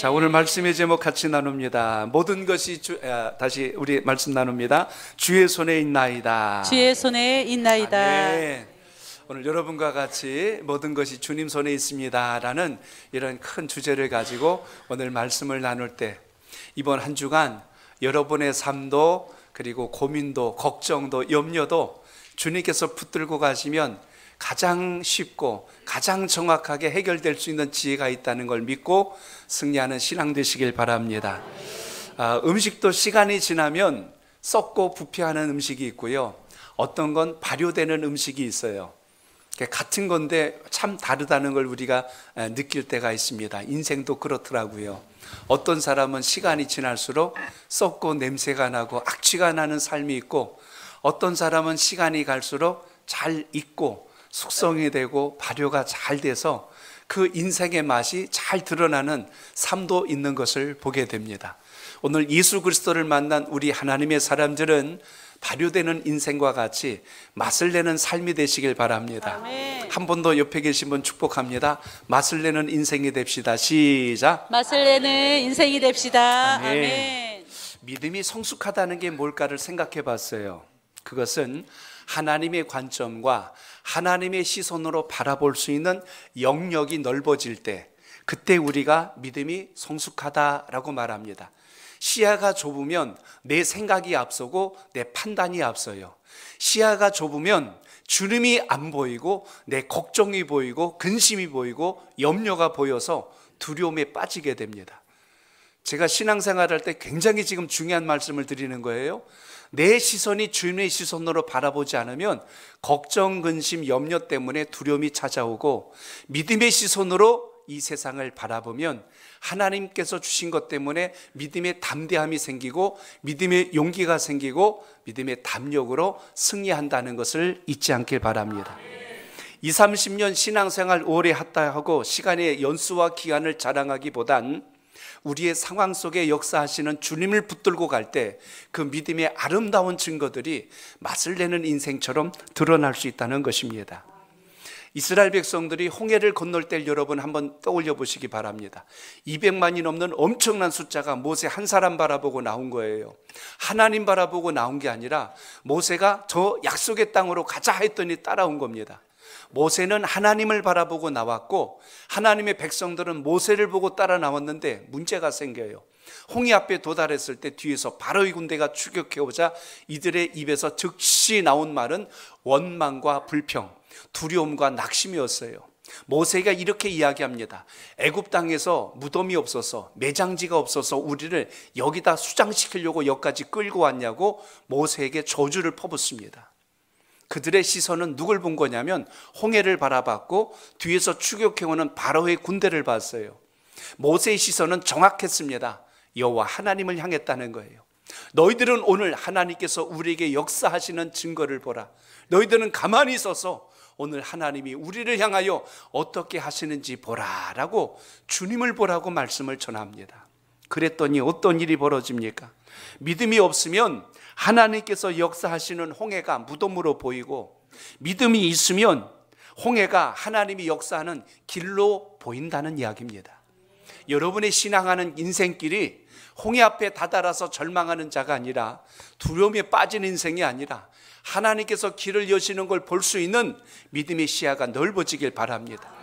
자, 오늘 말씀의 제목 같이 나눕니다. 모든 것이 다시 우리 말씀 나눕니다. 주의 손에 있나이다. 주의 손에 있나이다. 아멘. 오늘 여러분과 같이 모든 것이 주님 손에 있습니다 라는 이런 큰 주제를 가지고 오늘 말씀을 나눌 때, 이번 한 주간 여러분의 삶도 그리고 고민도 걱정도 염려도 주님께서 붙들고 가시면 가장 쉽고 가장 정확하게 해결될 수 있는 지혜가 있다는 걸 믿고 승리하는 신앙 되시길 바랍니다. 음식도 시간이 지나면 썩고 부패하는 음식이 있고요, 어떤 건 발효되는 음식이 있어요. 같은 건데 참 다르다는 걸 우리가 느낄 때가 있습니다. 인생도 그렇더라고요. 어떤 사람은 시간이 지날수록 썩고 냄새가 나고 악취가 나는 삶이 있고, 어떤 사람은 시간이 갈수록 잘 익고 숙성이 되고 발효가 잘 돼서 그 인생의 맛이 잘 드러나는 삶도 있는 것을 보게 됩니다. 오늘 예수 그리스도를 만난 우리 하나님의 사람들은 발효되는 인생과 같이 맛을 내는 삶이 되시길 바랍니다. 아멘. 한 번 더 옆에 계신 분 축복합니다. 맛을 내는 인생이 됩시다. 시작. 맛을 내는 인생이 됩시다. 아멘. 아멘. 믿음이 성숙하다는 게 뭘까를 생각해 봤어요. 그것은 하나님의 관점과 하나님의 시선으로 바라볼 수 있는 영역이 넓어질 때, 그때 우리가 믿음이 성숙하다라고 말합니다. 시야가 좁으면 내 생각이 앞서고 내 판단이 앞서요. 시야가 좁으면 주님이 안 보이고 내 걱정이 보이고 근심이 보이고 염려가 보여서 두려움에 빠지게 됩니다. 제가 신앙생활할 때 굉장히 지금 중요한 말씀을 드리는 거예요. 내 시선이 주님의 시선으로 바라보지 않으면 걱정, 근심, 염려 때문에 두려움이 찾아오고, 믿음의 시선으로 이 세상을 바라보면 하나님께서 주신 것 때문에 믿음의 담대함이 생기고 믿음의 용기가 생기고 믿음의 담력으로 승리한다는 것을 잊지 않길 바랍니다. 20, 30년 신앙생활 오래 했다 하고 시간의 연수와 기간을 자랑하기보단 우리의 상황 속에 역사하시는 주님을 붙들고 갈 때 그 믿음의 아름다운 증거들이 맛을 내는 인생처럼 드러날 수 있다는 것입니다. 이스라엘 백성들이 홍해를 건널 때 여러분 한번 떠올려 보시기 바랍니다. 200만이 넘는 엄청난 숫자가 모세 한 사람 바라보고 나온 거예요. 하나님 바라보고 나온 게 아니라 모세가 저 약속의 땅으로 가자 했더니 따라온 겁니다. 모세는 하나님을 바라보고 나왔고 하나님의 백성들은 모세를 보고 따라 나왔는데 문제가 생겨요. 홍해 앞에 도달했을 때 뒤에서 바로의 군대가 추격해오자 이들의 입에서 즉시 나온 말은 원망과 불평, 두려움과 낙심이었어요. 모세가 이렇게 이야기합니다. 애굽 땅에서 무덤이 없어서, 매장지가 없어서 우리를 여기다 수장시키려고 여기까지 끌고 왔냐고 모세에게 저주를 퍼붓습니다. 그들의 시선은 누굴 본 거냐면 홍해를 바라봤고 뒤에서 추격해오는 바로의 군대를 봤어요. 모세의 시선은 정확했습니다. 여호와 하나님을 향했다는 거예요. 너희들은 오늘 하나님께서 우리에게 역사하시는 증거를 보라. 너희들은 가만히 있어서 오늘 하나님이 우리를 향하여 어떻게 하시는지 보라라고 주님을 보라고 말씀을 전합니다. 그랬더니 어떤 일이 벌어집니까? 믿음이 없으면 하나님께서 역사하시는 홍해가 무덤으로 보이고, 믿음이 있으면 홍해가 하나님이 역사하는 길로 보인다는 이야기입니다. 여러분의 신앙하는 인생길이 홍해 앞에 다다라서 절망하는 자가 아니라, 두려움에 빠진 인생이 아니라 하나님께서 길을 여시는 걸 볼 수 있는 믿음의 시야가 넓어지길 바랍니다.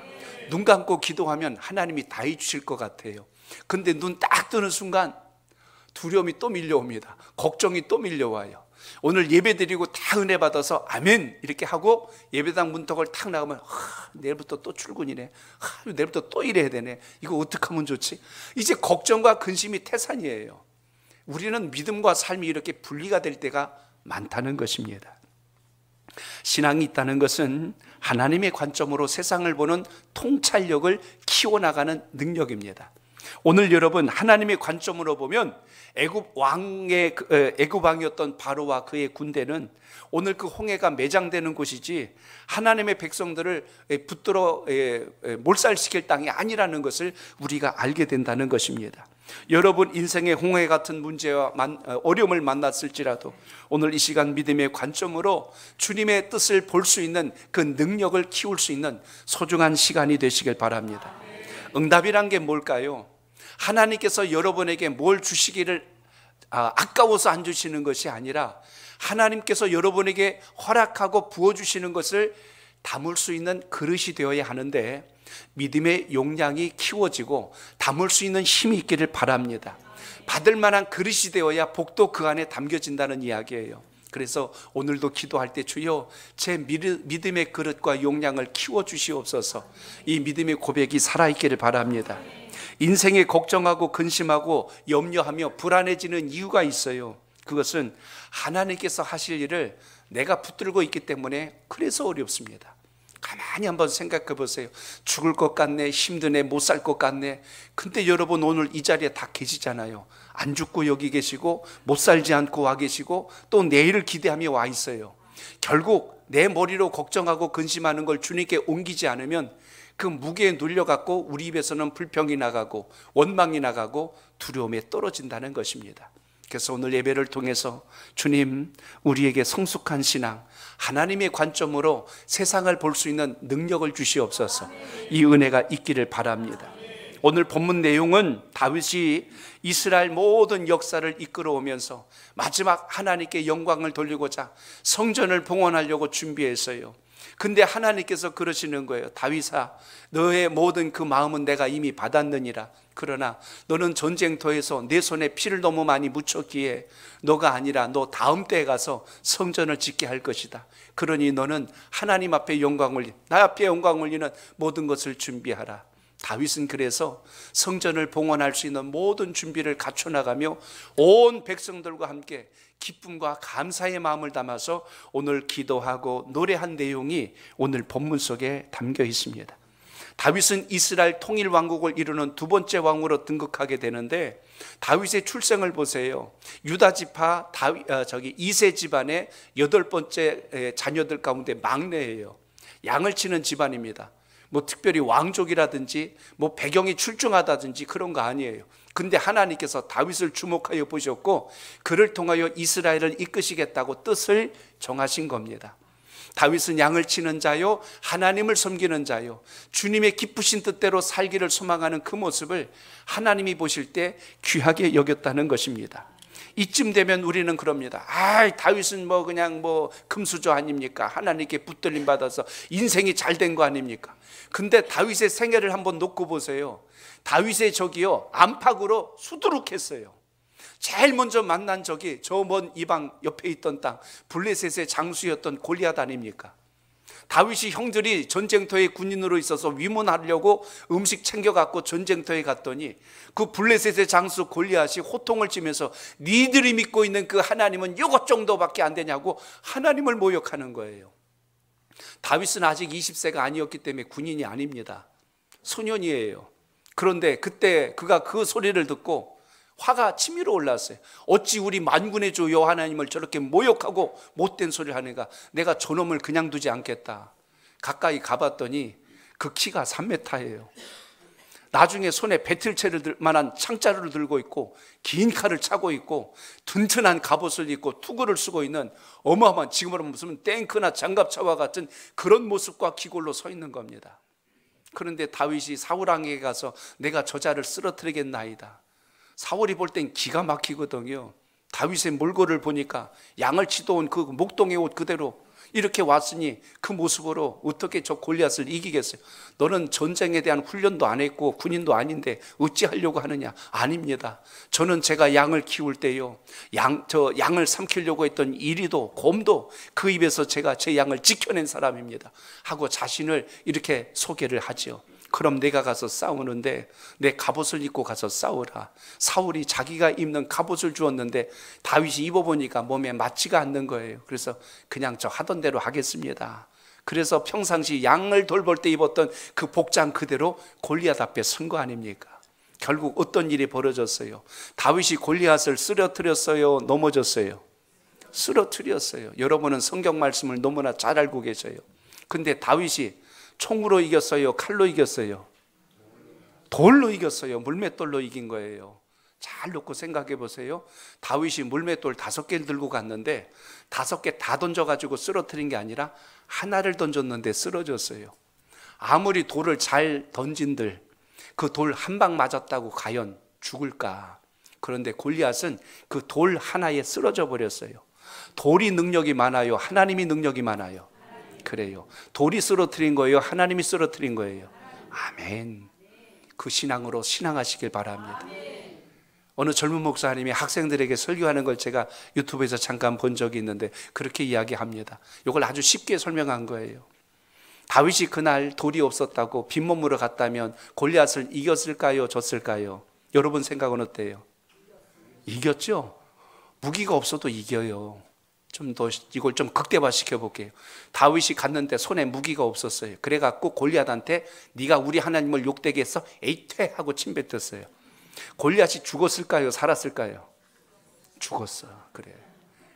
눈 감고 기도하면 하나님이 다 해주실 것 같아요. 근데 눈 딱 뜨는 순간 두려움이 또 밀려옵니다. 걱정이 또 밀려와요. 오늘 예배 드리고 다 은혜 받아서 아멘 이렇게 하고 예배당 문턱을 탁 나가면 내일부터 또 출근이네, 내일부터 또 일해야 되네, 이거 어떻게 하면 좋지? 이제 걱정과 근심이 태산이에요. 우리는 믿음과 삶이 이렇게 분리가 될 때가 많다는 것입니다. 신앙이 있다는 것은 하나님의 관점으로 세상을 보는 통찰력을 키워나가는 능력입니다. 오늘 여러분 하나님의 관점으로 보면 애굽 왕이었던 바로와 그의 군대는 오늘 그 홍해가 매장되는 곳이지 하나님의 백성들을 붙들어 몰살시킬 땅이 아니라는 것을 우리가 알게 된다는 것입니다. 여러분 인생의 홍해 같은 문제와 어려움을 만났을지라도 오늘 이 시간 믿음의 관점으로 주님의 뜻을 볼 수 있는 그 능력을 키울 수 있는 소중한 시간이 되시길 바랍니다. 응답이란 게 뭘까요? 하나님께서 여러분에게 뭘 주시기를 아까워서 안 주시는 것이 아니라 하나님께서 여러분에게 허락하고 부어주시는 것을 담을 수 있는 그릇이 되어야 하는데 믿음의 용량이 키워지고 담을 수 있는 힘이 있기를 바랍니다. 받을 만한 그릇이 되어야 복도 그 안에 담겨진다는 이야기예요. 그래서 오늘도 기도할 때 주여 제 믿음의 그릇과 용량을 키워주시옵소서. 이 믿음의 고백이 살아있기를 바랍니다. 인생에 걱정하고 근심하고 염려하며 불안해지는 이유가 있어요. 그것은 하나님께서 하실 일을 내가 붙들고 있기 때문에 그래서 어렵습니다. 가만히 한번 생각해 보세요. 죽을 것 같네, 힘드네, 못 살 것 같네. 근데 여러분 오늘 이 자리에 다 계시잖아요. 안 죽고 여기 계시고 못 살지 않고 와 계시고 또 내일을 기대하며 와 있어요. 결국 내 머리로 걱정하고 근심하는 걸 주님께 옮기지 않으면 그 무게에 눌려갖고 우리 입에서는 불평이 나가고 원망이 나가고 두려움에 떨어진다는 것입니다. 그래서 오늘 예배를 통해서 주님 우리에게 성숙한 신앙, 하나님의 관점으로 세상을 볼 수 있는 능력을 주시옵소서. 이 은혜가 있기를 바랍니다. 오늘 본문 내용은 다윗이 이스라엘 모든 역사를 이끌어오면서 마지막 하나님께 영광을 돌리고자 성전을 봉헌하려고 준비했어요. 근데 하나님께서 그러시는 거예요. 다윗아, 너의 모든 그 마음은 내가 이미 받았느니라. 그러나 너는 전쟁터에서 내 손에 피를 너무 많이 묻혔기에 너가 아니라 너 다음 때에 가서 성전을 짓게 할 것이다. 그러니 너는 하나님 앞에 영광을, 나 앞에 영광을 올리는 모든 것을 준비하라. 다윗은 그래서 성전을 봉헌할 수 있는 모든 준비를 갖춰나가며 온 백성들과 함께 기쁨과 감사의 마음을 담아서 오늘 기도하고 노래한 내용이 오늘 본문 속에 담겨 있습니다. 다윗은 이스라엘 통일 왕국을 이루는 두 번째 왕으로 등극하게 되는데 다윗의 출생을 보세요. 유다 지파 이세 집안의 8번째 자녀들 가운데 막내예요. 양을 치는 집안입니다. 뭐 특별히 왕족이라든지 뭐 배경이 출중하다든지 그런 거 아니에요. 근데 하나님께서 다윗을 주목하여 보셨고 그를 통하여 이스라엘을 이끄시겠다고 뜻을 정하신 겁니다. 다윗은 양을 치는 자요, 하나님을 섬기는 자요, 주님의 기쁘신 뜻대로 살기를 소망하는 그 모습을 하나님이 보실 때 귀하게 여겼다는 것입니다. 이쯤 되면 우리는 그럽니다. 다윗은 뭐 그냥 뭐 금수저 아닙니까? 하나님께 붙들림 받아서 인생이 잘 된 거 아닙니까? 근데 다윗의 생애를 한번 놓고 보세요. 다윗의 적이요, 안팎으로 수두룩했어요. 제일 먼저 만난 적이 저 먼 이방 옆에 있던 땅 블레셋의 장수였던 골리앗 아닙니까? 다윗이 형들이 전쟁터에 군인으로 있어서 위문하려고 음식 챙겨갖고 전쟁터에 갔더니 그 블레셋의 장수 골리앗이 호통을 치면서 니들이 믿고 있는 그 하나님은 이것 정도밖에 안 되냐고 하나님을 모욕하는 거예요. 다윗은 아직 20세가 아니었기 때문에 군인이 아닙니다. 소년이에요. 그런데 그때 그가 그 소리를 듣고 화가 치밀어 올랐어요. 어찌 우리 만군의 주 여호와 하나님을 저렇게 모욕하고 못된 소리를 하는가. 내가 저놈을 그냥 두지 않겠다. 가까이 가봤더니 그 키가 3m예요. 나중에 손에 배틀채를 들 만한 창자루를 들고 있고 긴 칼을 차고 있고 튼튼한 갑옷을 입고 투구를 쓰고 있는 어마어마한, 지금으로 무슨 탱크나 장갑차와 같은 그런 모습과 기골로 서 있는 겁니다. 그런데 다윗이 사울왕에게 가서 내가 저자를 쓰러뜨리겠나이다. 사울이 볼 땐 기가 막히거든요. 다윗의 몰골을 보니까 양을 치도온 그 목동의 옷 그대로 이렇게 왔으니 그 모습으로 어떻게 저 골리앗을 이기겠어요? 너는 전쟁에 대한 훈련도 안 했고 군인도 아닌데 어찌하려고 하느냐? 아닙니다. 저는 제가 양을 키울 때요, 양을 삼키려고 했던 이리도 곰도 그 입에서 제가 제 양을 지켜낸 사람입니다 하고 자신을 이렇게 소개를 하죠. 그럼 내가 가서 싸우는데 내 갑옷을 입고 가서 싸우라. 사울이 자기가 입는 갑옷을 주었는데 다윗이 입어보니까 몸에 맞지가 않는 거예요. 그래서 그냥 저 하던 대로 하겠습니다. 그래서 평상시 양을 돌볼 때 입었던 그 복장 그대로 골리앗 앞에 선 거 아닙니까? 결국 어떤 일이 벌어졌어요? 다윗이 골리앗을 쓰러뜨렸어요? 넘어졌어요? 쓰러뜨렸어요. 여러분은 성경 말씀을 너무나 잘 알고 계셔요. 근데 다윗이 총으로 이겼어요? 칼로 이겼어요? 돌로 이겼어요. 물맷돌로 이긴 거예요. 잘 놓고 생각해 보세요. 다윗이 물맷돌 5개를 들고 갔는데 5개 다 던져가지고 쓰러뜨린 게 아니라 하나를 던졌는데 쓰러졌어요. 아무리 돌을 잘 던진들 그 돌 한 방 맞았다고 과연 죽을까? 그런데 골리앗은 그 돌 하나에 쓰러져 버렸어요. 돌이 능력이 많아요? 하나님이 능력이 많아요? 그래요. 돌이 쓰러뜨린 거예요? 하나님이 쓰러뜨린 거예요? 아멘. 그 신앙으로 신앙하시길 바랍니다. 어느 젊은 목사님이 학생들에게 설교하는 걸 제가 유튜브에서 잠깐 본 적이 있는데 그렇게 이야기합니다. 이걸 아주 쉽게 설명한 거예요. 다윗이 그날 돌이 없었다고 빈몸으로 갔다면 골리앗을 이겼을까요? 졌을까요? 여러분 생각은 어때요? 이겼죠? 무기가 없어도 이겨요. 좀 더 이걸 좀 극대화시켜 볼게요. 다윗이 갔는데 손에 무기가 없었어요. 그래갖고 골리앗한테 네가 우리 하나님을 욕되게 했어? 에이 퇴 하고 침뱉었어요. 골리앗이 죽었을까요? 살았을까요? 죽었어. 그래.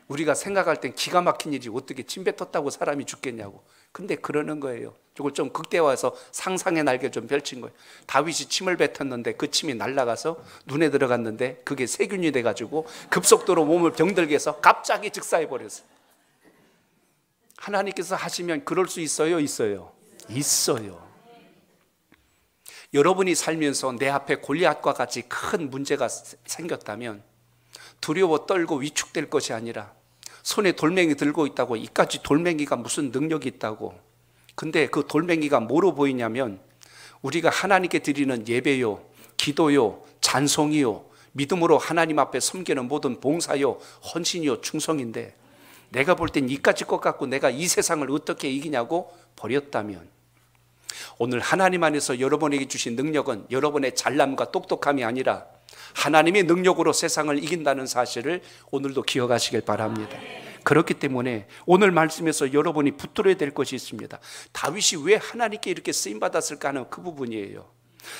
우리가 생각할 땐 기가 막힌 일이 어떻게 침뱉었다고 사람이 죽겠냐고. 근데 그러는 거예요. 이걸 좀 극대화해서 상상의 날개 좀 펼친 거예요. 다윗이 침을 뱉었는데 그 침이 날아가서 눈에 들어갔는데 그게 세균이 돼가지고 급속도로 몸을 병들게 해서 갑자기 즉사해버렸어요. 하나님께서 하시면 그럴 수 있어요? 있어요? 있어요. 여러분이 살면서 내 앞에 골리앗과 같이 큰 문제가 생겼다면 두려워 떨고 위축될 것이 아니라 손에 돌멩이 들고 있다고 이까지 돌멩이가 무슨 능력이 있다고. 근데 그 돌멩이가 뭐로 보이냐면 우리가 하나님께 드리는 예배요, 기도요, 찬송이요, 믿음으로 하나님 앞에 섬기는 모든 봉사요, 헌신이요, 충성인데 내가 볼 땐 이까지 것 같고 내가 이 세상을 어떻게 이기냐고 버렸다면 오늘 하나님 안에서 여러분에게 주신 능력은 여러분의 잘남과 똑똑함이 아니라 하나님의 능력으로 세상을 이긴다는 사실을 오늘도 기억하시길 바랍니다. 그렇기 때문에 오늘 말씀에서 여러분이 붙들어야 될 것이 있습니다. 다윗이 왜 하나님께 이렇게 쓰임받았을까 하는 그 부분이에요.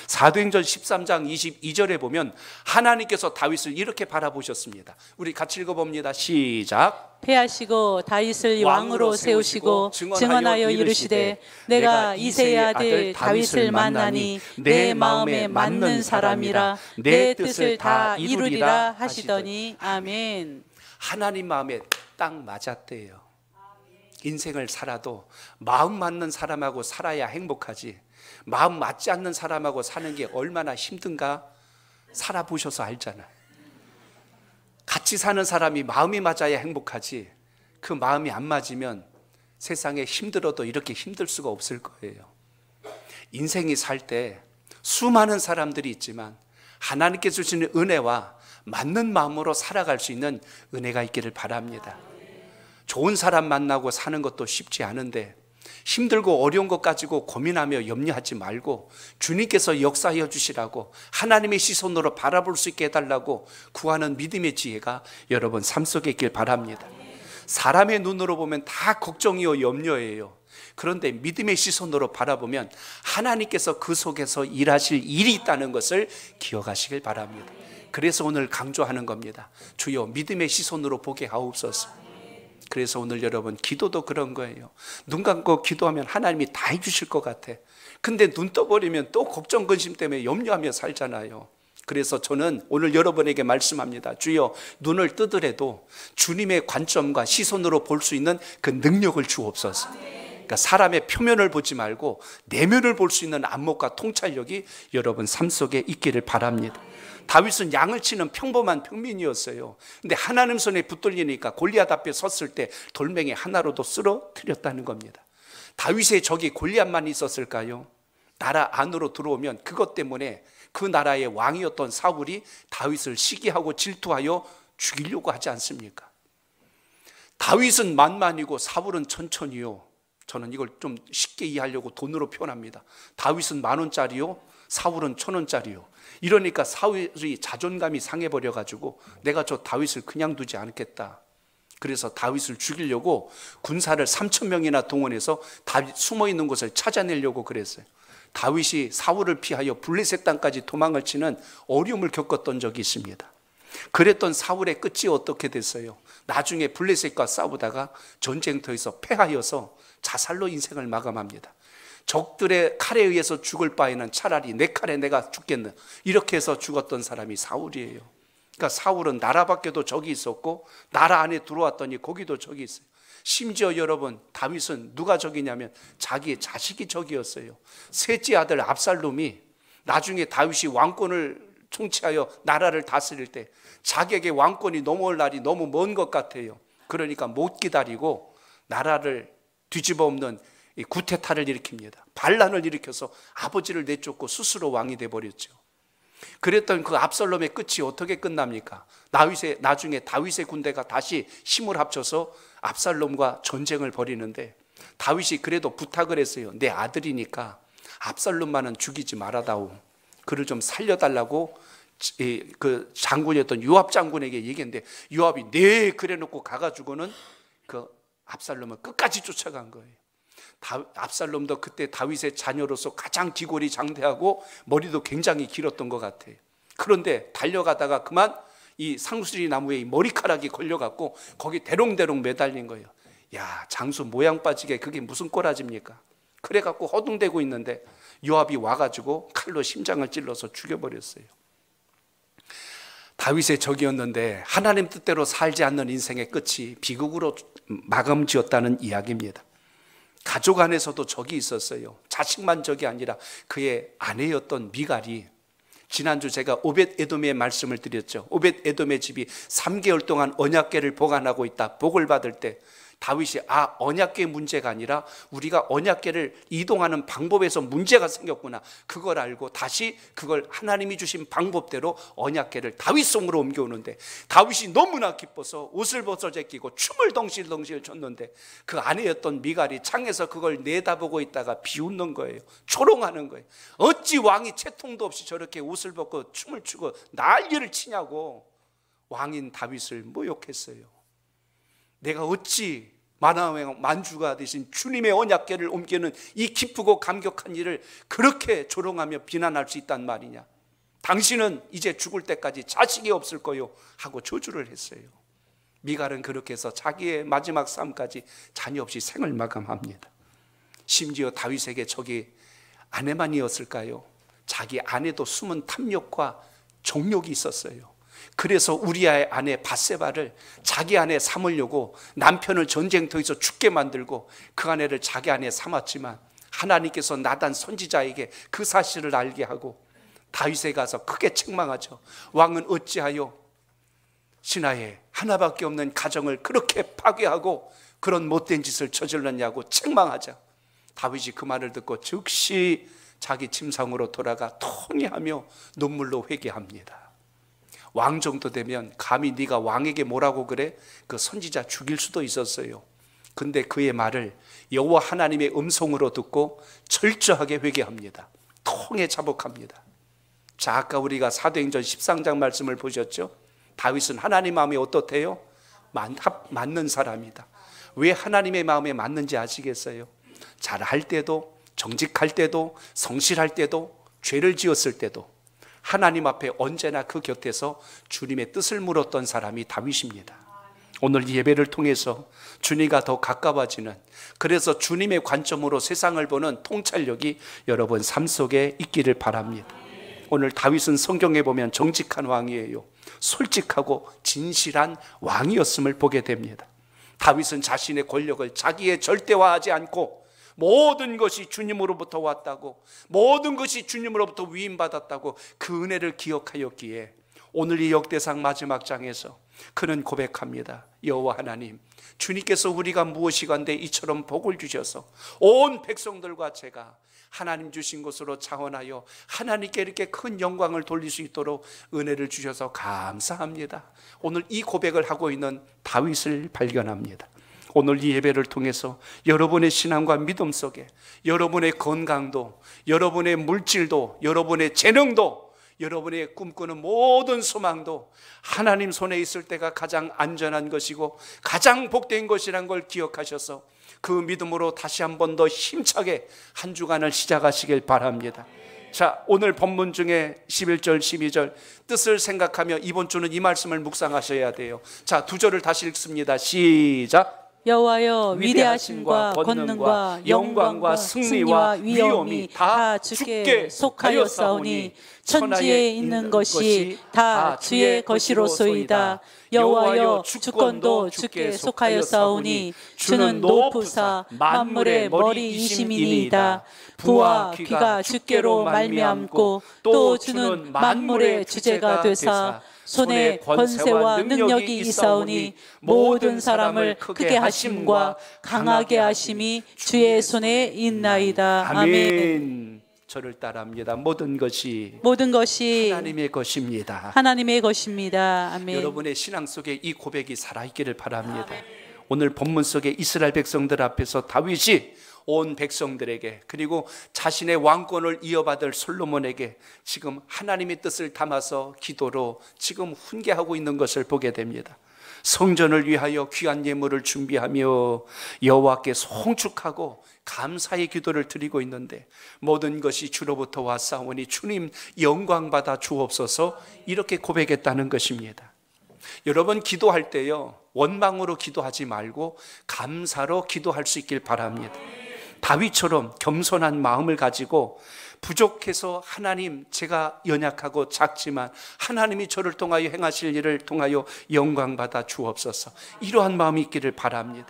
사도행전 13장 22절에 보면 하나님께서 다윗을 이렇게 바라보셨습니다. 우리 같이 읽어봅니다. 시작. 패하시고 다윗을 왕으로 세우시고 증언하여 이르시되 내가 이새의 아들 다윗을 만나니 내 마음에 맞는 사람이라 내 뜻을 다 이루리라 하시더니 아멘. 하나님 마음에 딱 맞았대요. 인생을 살아도 마음 맞는 사람하고 살아야 행복하지 마음 맞지 않는 사람하고 사는 게 얼마나 힘든가 살아보셔서 알잖아. 같이 사는 사람이 마음이 맞아야 행복하지 그 마음이 안 맞으면 세상에 힘들어도 이렇게 힘들 수가 없을 거예요. 인생이 살 때 수많은 사람들이 있지만 하나님께서 주시는 은혜와 맞는 마음으로 살아갈 수 있는 은혜가 있기를 바랍니다. 좋은 사람 만나고 사는 것도 쉽지 않은데 힘들고 어려운 것 가지고 고민하며 염려하지 말고 주님께서 역사하여 주시라고 하나님의 시선으로 바라볼 수 있게 해달라고 구하는 믿음의 지혜가 여러분 삶 속에 있길 바랍니다. 사람의 눈으로 보면 다 걱정이요 염려예요. 그런데 믿음의 시선으로 바라보면 하나님께서 그 속에서 일하실 일이 있다는 것을 기억하시길 바랍니다. 그래서 오늘 강조하는 겁니다. 주여 믿음의 시선으로 보게 하옵소서. 그래서 오늘 여러분 기도도 그런 거예요. 눈 감고 기도하면 하나님이 다 해주실 것 같아. 근데 눈 떠버리면 또 걱정 근심 때문에 염려하며 살잖아요. 그래서 저는 오늘 여러분에게 말씀합니다. 주여 눈을 뜨더라도 주님의 관점과 시선으로 볼 수 있는 그 능력을 주옵소서. 그러니까 사람의 표면을 보지 말고 내면을 볼 수 있는 안목과 통찰력이 여러분 삶 속에 있기를 바랍니다. 다윗은 양을 치는 평범한 평민이었어요. 근데 하나님 손에 붙들리니까 골리앗 앞에 섰을 때 돌멩이 하나로도 쓰러뜨렸다는 겁니다. 다윗의 적이 골리앗만 있었을까요? 나라 안으로 들어오면 그것 때문에 그 나라의 왕이었던 사울이 다윗을 시기하고 질투하여 죽이려고 하지 않습니까? 다윗은 만만이고 사울은 천천히요. 저는 이걸 좀 쉽게 이해하려고 돈으로 표현합니다. 다윗은 10,000원짜리요, 사울은 1,000원짜리요. 이러니까 사울이 자존감이 상해버려가지고 내가 저 다윗을 그냥 두지 않겠다. 그래서 다윗을 죽이려고 군사를 3,000명이나 동원해서 다윗 숨어있는 곳을 찾아내려고 그랬어요. 다윗이 사울을 피하여 블레셋 땅까지 도망을 치는 어려움을 겪었던 적이 있습니다. 그랬던 사울의 끝이 어떻게 됐어요? 나중에 블레셋과 싸우다가 전쟁터에서 패하여서 자살로 인생을 마감합니다. 적들의 칼에 의해서 죽을 바에는 차라리 내 칼에 내가 죽겠네, 이렇게 해서 죽었던 사람이 사울이에요. 그러니까 사울은 나라 밖에도 적이 있었고 나라 안에 들어왔더니 거기도 적이 있어요. 심지어 여러분 다윗은 누가 적이냐면 자기 자식이 적이었어요. 셋째 아들 압살롬이 나중에 다윗이 왕권을 통치하여 나라를 다스릴 때 자기에게 왕권이 넘어올 날이 너무 먼 것 같아요. 그러니까 못 기다리고 나라를 뒤집어 엎는 이 구테타를 일으킵니다. 반란을 일으켜서 아버지를 내쫓고 스스로 왕이 돼버렸죠. 그랬던 그 압살롬의 끝이 어떻게 끝납니까? 나중에 다윗의 군대가 다시 힘을 합쳐서 압살롬과 전쟁을 벌이는데 다윗이 그래도 부탁을 했어요. 내 아들이니까 압살롬만은 죽이지 말아다오. 그를 좀 살려달라고 그 장군이었던 요압 장군에게 얘기했는데 요압이 네 그래놓고 가가지고는 그 압살롬을 끝까지 쫓아간 거예요. 압살롬도 그때 다윗의 자녀로서 가장 기골이 장대하고 머리도 굉장히 길었던 것 같아요. 그런데 달려가다가 그만 이 상수리 나무에 머리카락이 걸려갖고 거기 대롱대롱 매달린 거예요. 야, 장수 모양 빠지게 그게 무슨 꼬라집니까? 그래갖고 허둥대고 있는데 요압이 와가지고 칼로 심장을 찔러서 죽여버렸어요. 다윗의 적이었는데 하나님 뜻대로 살지 않는 인생의 끝이 비극으로 마감 지었다는 이야기입니다. 가족 안에서도 적이 있었어요. 자식만 적이 아니라 그의 아내였던 미갈이, 지난주 제가 오벳 에돔의 말씀을 드렸죠. 오벳 에돔의 집이 3개월 동안 언약궤를 보관하고 있다. 복을 받을 때 다윗이 언약궤 문제가 아니라 우리가 언약궤를 이동하는 방법에서 문제가 생겼구나, 그걸 알고 다시 그걸 하나님이 주신 방법대로 언약궤를 다윗성으로 옮겨오는데 다윗이 너무나 기뻐서 옷을 벗어 제끼고 춤을 덩실덩실 췄는데 그 아내였던 미갈이 창에서 그걸 내다보고 있다가 비웃는 거예요. 조롱하는 거예요. 어찌 왕이 채통도 없이 저렇게 옷을 벗고 춤을 추고 난리를 치냐고 왕인 다윗을 모욕했어요. 내가 어찌 만왕의 만주가 되신 주님의 언약궤를 옮기는 이 기쁘고 감격한 일을 그렇게 조롱하며 비난할 수 있단 말이냐. 당신은 이제 죽을 때까지 자식이 없을 거요 하고 저주를 했어요. 미갈은 그렇게 해서 자기의 마지막 삶까지 자녀 없이 생을 마감합니다. 심지어 다윗에게 적이 아내만이었을까요? 자기 아내도 숨은 탐욕과 정욕이 있었어요. 그래서 우리아의 아내 밧세바를 자기 아내 삼으려고 남편을 전쟁터에서 죽게 만들고 그 아내를 자기 아내 삼았지만 하나님께서 나단 선지자에게 그 사실을 알게 하고 다윗에 가서 크게 책망하죠. 왕은 어찌하여 신하의 하나밖에 없는 가정을 그렇게 파괴하고 그런 못된 짓을 저질렀냐고 책망하자 다윗이 그 말을 듣고 즉시 자기 침상으로 돌아가 통회하며 눈물로 회개합니다. 왕 정도 되면 감히 네가 왕에게 뭐라고 그래? 그 선지자 죽일 수도 있었어요. 근데 그의 말을 여호와 하나님의 음성으로 듣고 철저하게 회개합니다. 통에 자복합니다. 자, 아까 우리가 사도행전 13장 말씀을 보셨죠? 다윗은 하나님 마음에 어떻대요? 맞는 사람이다. 왜 하나님의 마음에 맞는지 아시겠어요? 잘할 때도, 정직할 때도, 성실할 때도, 죄를 지었을 때도 하나님 앞에 언제나 그 곁에서 주님의 뜻을 물었던 사람이 다윗입니다. 오늘 예배를 통해서 주님과 더 가까워지는, 그래서 주님의 관점으로 세상을 보는 통찰력이 여러분 삶 속에 있기를 바랍니다. 오늘 다윗은 성경에 보면 정직한 왕이에요. 솔직하고 진실한 왕이었음을 보게 됩니다. 다윗은 자신의 권력을 자기의 절대화하지 않고 모든 것이 주님으로부터 왔다고, 모든 것이 주님으로부터 위임받았다고 그 은혜를 기억하였기에 오늘 이 역대상 마지막 장에서 그는 고백합니다. 여호와 하나님, 주님께서 우리가 무엇이간데 이처럼 복을 주셔서 온 백성들과 제가 하나님 주신 것으로 자원하여 하나님께 이렇게 큰 영광을 돌릴 수 있도록 은혜를 주셔서 감사합니다. 오늘 이 고백을 하고 있는 다윗을 발견합니다. 오늘 이 예배를 통해서 여러분의 신앙과 믿음 속에 여러분의 건강도, 여러분의 물질도, 여러분의 재능도, 여러분의 꿈꾸는 모든 소망도 하나님 손에 있을 때가 가장 안전한 것이고 가장 복된 것이란 걸 기억하셔서 그 믿음으로 다시 한 번 더 힘차게 한 주간을 시작하시길 바랍니다. 자, 오늘 본문 중에 11절 12절 뜻을 생각하며 이번 주는 이 말씀을 묵상하셔야 돼요. 자, 두 절을 다시 읽습니다. 시작. 여호와여 위대하심과 권능과 영광과 승리와 위엄이 다 주께 속하였사오니 천지에 있는 것이 다 주의 것이로소이다. 여호와여 주권도 주께 속하였사오니 주는 높으사 만물의 머리이심이니이다. 부와 귀가 주께로 말미암고 또 주는 만물의 주제가 되사 손에 권세와 능력이 있사오니 모든 사람을 크게 하심과 강하게 하심이 주의 손에 있나이다. 아멘. 저를 따라합니다. 모든 것이 하나님의 것입니다. 하나님의 것입니다. 아멘. 여러분의 신앙 속에 이 고백이 살아있기를 바랍니다. 오늘 본문 속에 이스라엘 백성들 앞에서 다윗이 온 백성들에게 그리고 자신의 왕권을 이어받을 솔로몬에게 지금 하나님의 뜻을 담아서 기도로 지금 훈계하고 있는 것을 보게 됩니다. 성전을 위하여 귀한 예물을 준비하며 여호와께 송축하고 감사의 기도를 드리고 있는데 모든 것이 주로부터 왔사오니 주님 영광 받아 주옵소서 이렇게 고백했다는 것입니다. 여러분 기도할 때요 원망으로 기도하지 말고 감사로 기도할 수 있길 바랍니다. 다윗처럼 겸손한 마음을 가지고 부족해서 하나님 제가 연약하고 작지만 하나님이 저를 통하여 행하실 일을 통하여 영광 받아 주옵소서 이러한 마음이 있기를 바랍니다.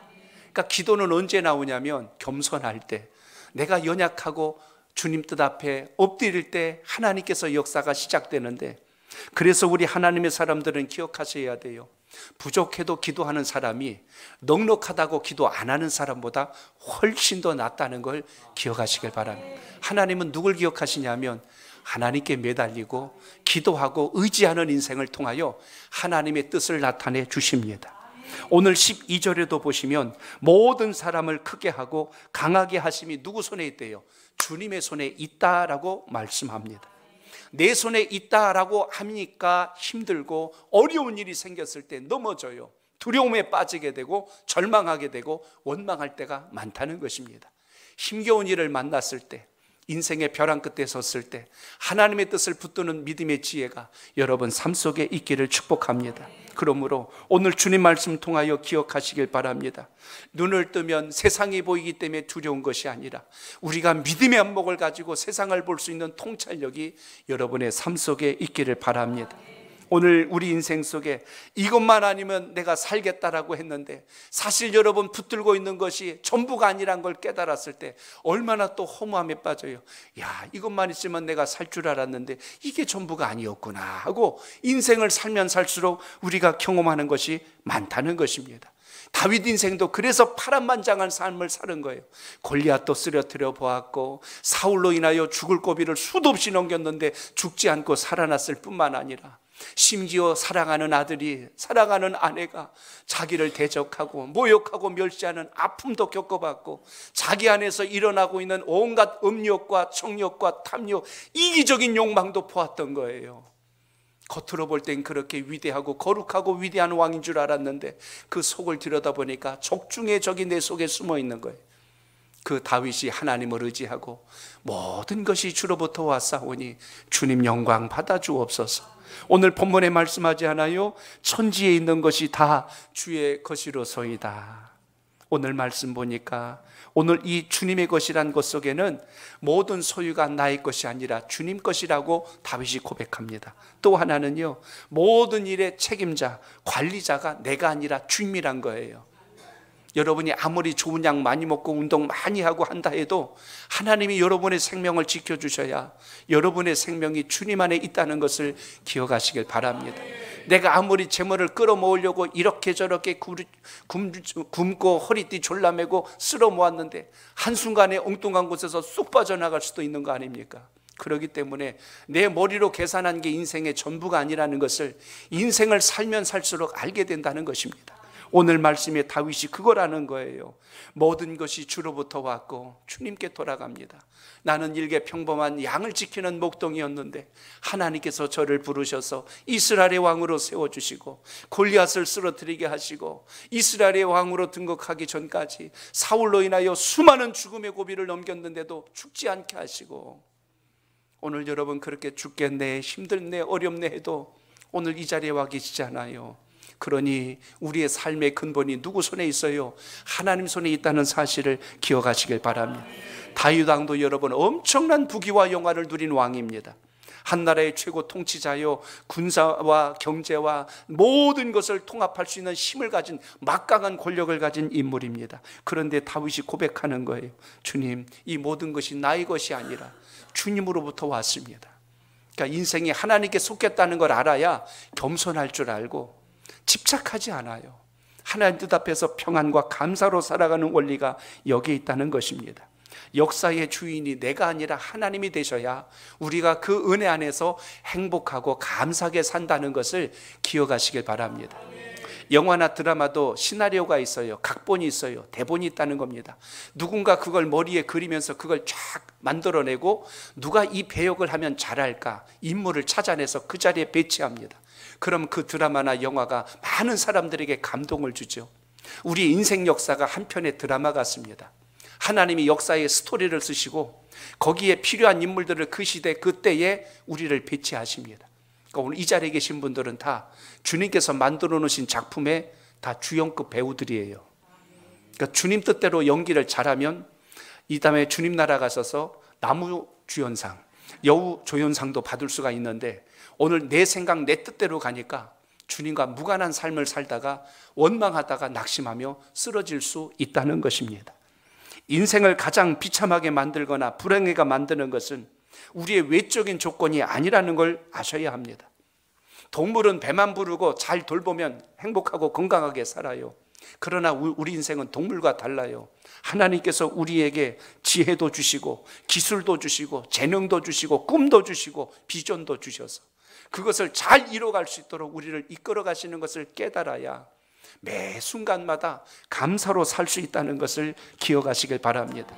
그러니까 기도는 언제 나오냐면 겸손할 때 내가 연약하고 주님 뜻 앞에 엎드릴 때 하나님께서 역사가 시작되는데 그래서 우리 하나님의 사람들은 기억하셔야 돼요. 부족해도 기도하는 사람이 넉넉하다고 기도 안 하는 사람보다 훨씬 더 낫다는 걸 기억하시길 바랍니다. 하나님은 누굴 기억하시냐면 하나님께 매달리고 기도하고 의지하는 인생을 통하여 하나님의 뜻을 나타내 주십니다. 오늘 12절에도 보시면 모든 사람을 크게 하고 강하게 하심이 누구 손에 있대요? 주님의 손에 있다라고 말씀합니다. 내 손에 있다라고 하니까 힘들고 어려운 일이 생겼을 때 넘어져요. 두려움에 빠지게 되고 절망하게 되고 원망할 때가 많다는 것입니다. 힘겨운 일을 만났을 때 인생의 벼랑 끝에 섰을 때 하나님의 뜻을 붙드는 믿음의 지혜가 여러분 삶 속에 있기를 축복합니다. 그러므로 오늘 주님 말씀 통하여 기억하시길 바랍니다. 눈을 뜨면 세상이 보이기 때문에 두려운 것이 아니라 우리가 믿음의 안목을 가지고 세상을 볼 수 있는 통찰력이 여러분의 삶 속에 있기를 바랍니다. 오늘 우리 인생 속에 이것만 아니면 내가 살겠다라고 했는데 사실 여러분 붙들고 있는 것이 전부가 아니란 걸 깨달았을 때 얼마나 또 허무함에 빠져요. 야, 이것만 있으면 내가 살 줄 알았는데 이게 전부가 아니었구나 하고 인생을 살면 살수록 우리가 경험하는 것이 많다는 것입니다. 다윗 인생도 그래서 파란만장한 삶을 사는 거예요. 골리앗도 쓰러뜨려 보았고 사울로 인하여 죽을 고비를 수도 없이 넘겼는데 죽지 않고 살아났을 뿐만 아니라 심지어 사랑하는 아들이 사랑하는 아내가 자기를 대적하고 모욕하고 멸시하는 아픔도 겪어봤고 자기 안에서 일어나고 있는 온갖 음욕과 정욕과 탐욕 이기적인 욕망도 보았던 거예요. 겉으로 볼 땐 그렇게 위대하고 거룩하고 위대한 왕인 줄 알았는데 그 속을 들여다보니까 적 중에 적이 내 속에 숨어 있는 거예요. 그 다윗이 하나님을 의지하고 모든 것이 주로부터 왔사오니 주님 영광 받아 주옵소서. 오늘 본문에 말씀하지 않아요? 천지에 있는 것이 다 주의 것이로소이다. 오늘 말씀 보니까 오늘 이 주님의 것이란 것 속에는 모든 소유가 나의 것이 아니라 주님 것이라고 다윗이 고백합니다. 또 하나는요, 모든 일의 책임자, 관리자가 내가 아니라 주님이란 거예요. 여러분이 아무리 좋은 약 많이 먹고 운동 많이 하고 한다 해도 하나님이 여러분의 생명을 지켜주셔야 여러분의 생명이 주님 안에 있다는 것을 기억하시길 바랍니다. 내가 아무리 재물을 끌어모으려고 이렇게 저렇게 굶고 허리띠 졸라매고 쓸어 모았는데 한순간에 엉뚱한 곳에서 쑥 빠져나갈 수도 있는 거 아닙니까? 그렇기 때문에 내 머리로 계산한 게 인생의 전부가 아니라는 것을 인생을 살면 살수록 알게 된다는 것입니다. 오늘 말씀에 다윗이 그거라는 거예요. 모든 것이 주로부터 왔고 주님께 돌아갑니다. 나는 일개 평범한 양을 지키는 목동이었는데 하나님께서 저를 부르셔서 이스라엘의 왕으로 세워주시고 골리앗을 쓰러뜨리게 하시고 이스라엘의 왕으로 등극하기 전까지 사울로 인하여 수많은 죽음의 고비를 넘겼는데도 죽지 않게 하시고 오늘 여러분 그렇게 죽겠네 힘들네 어렵네 해도 오늘 이 자리에 와 계시잖아요. 그러니 우리의 삶의 근본이 누구 손에 있어요? 하나님 손에 있다는 사실을 기억하시길 바랍니다. 다윗 왕도 여러분 엄청난 부귀와 영화를 누린 왕입니다. 한 나라의 최고 통치자요, 군사와 경제와 모든 것을 통합할 수 있는 힘을 가진 막강한 권력을 가진 인물입니다. 그런데 다윗이 고백하는 거예요. 주님, 이 모든 것이 나의 것이 아니라 주님으로부터 왔습니다. 그러니까 인생이 하나님께 속했다는 걸 알아야 겸손할 줄 알고 집착하지 않아요. 하나님 뜻 앞에서 평안과 감사로 살아가는 원리가 여기에 있다는 것입니다. 역사의 주인이 내가 아니라 하나님이 되셔야 우리가 그 은혜 안에서 행복하고 감사하게 산다는 것을 기억하시길 바랍니다. 영화나 드라마도 시나리오가 있어요. 각본이 있어요. 대본이 있다는 겁니다. 누군가 그걸 머리에 그리면서 그걸 쫙 만들어내고 누가 이 배역을 하면 잘할까 인물을 찾아내서 그 자리에 배치합니다. 그럼 그 드라마나 영화가 많은 사람들에게 감동을 주죠. 우리 인생 역사가 한 편의 드라마 같습니다. 하나님이 역사의 스토리를 쓰시고 거기에 필요한 인물들을 그 시대 그때에 우리를 배치하십니다. 그러니까 오늘 이 자리에 계신 분들은 다 주님께서 만들어 놓으신 작품의 다 주연급 배우들이에요. 그러니까 주님 뜻대로 연기를 잘하면 이 다음에 주님 나라 가셔서 나무 주연상, 여우 조연상도 받을 수가 있는데 오늘 내 생각 내 뜻대로 가니까 주님과 무관한 삶을 살다가 원망하다가 낙심하며 쓰러질 수 있다는 것입니다. 인생을 가장 비참하게 만들거나 불행하게 만드는 것은 우리의 외적인 조건이 아니라는 걸 아셔야 합니다. 동물은 배만 부르고 잘 돌보면 행복하고 건강하게 살아요. 그러나 우리 인생은 동물과 달라요. 하나님께서 우리에게 지혜도 주시고 기술도 주시고 재능도 주시고 꿈도 주시고 비전도 주셔서 그것을 잘 이뤄갈 수 있도록 우리를 이끌어 가시는 것을 깨달아야 매 순간마다 감사로 살 수 있다는 것을 기억하시길 바랍니다.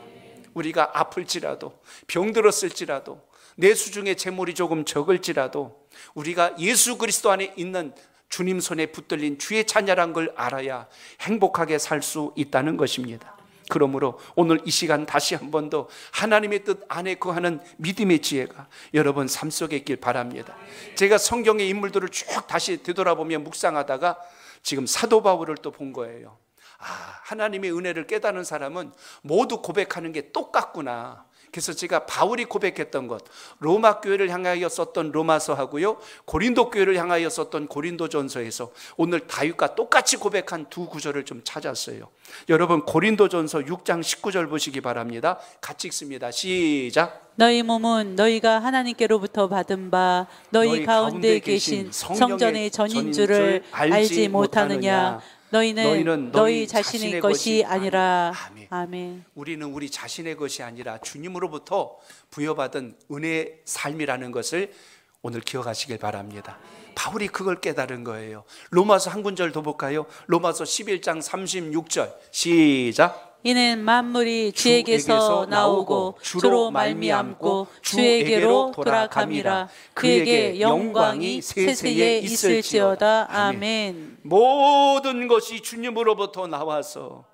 우리가 아플지라도 병들었을지라도 내 수중에 재물이 조금 적을지라도 우리가 예수 그리스도 안에 있는 주님 손에 붙들린 주의 자녀란 걸 알아야 행복하게 살 수 있다는 것입니다. 그러므로 오늘 이 시간 다시 한 번 더 하나님의 뜻 안에 거하는 믿음의 지혜가 여러분 삶 속에 있길 바랍니다. 제가 성경의 인물들을 쭉 다시 되돌아보며 묵상하다가 지금 사도 바울을 또 본 거예요. 하나님의 은혜를 깨닫는 사람은 모두 고백하는 게 똑같구나. 그래서 제가 바울이 고백했던 것, 로마 교회를 향하여 썼던 로마서하고요, 고린도 교회를 향하여 썼던 고린도전서에서 오늘 다윗과 똑같이 고백한 두 구절을 좀 찾았어요. 여러분 고린도전서 6장 19절 보시기 바랍니다. 같이 읽습니다. 시작. 너희 몸은 너희가 하나님께로부터 받은 바 너희 가운데 계신 성전의 전인 줄을 알지 못하느냐. 너희는 너희 자신의 것이 아니라. 아멘. 우리는 우리 자신의 것이 아니라 주님으로부터 부여받은 은혜의 삶이라는 것을 오늘 기억하시길 바랍니다. 바울이 그걸 깨달은 거예요. 로마서 한 군절 더 볼까요? 로마서 11장 36절 시작. 이는 만물이 주에게서 나오고 주로 말미암고 주에게로 돌아감이라. 그에게 영광이 세세에 있을지어다. 아멘. 모든 것이 주님으로부터 나와서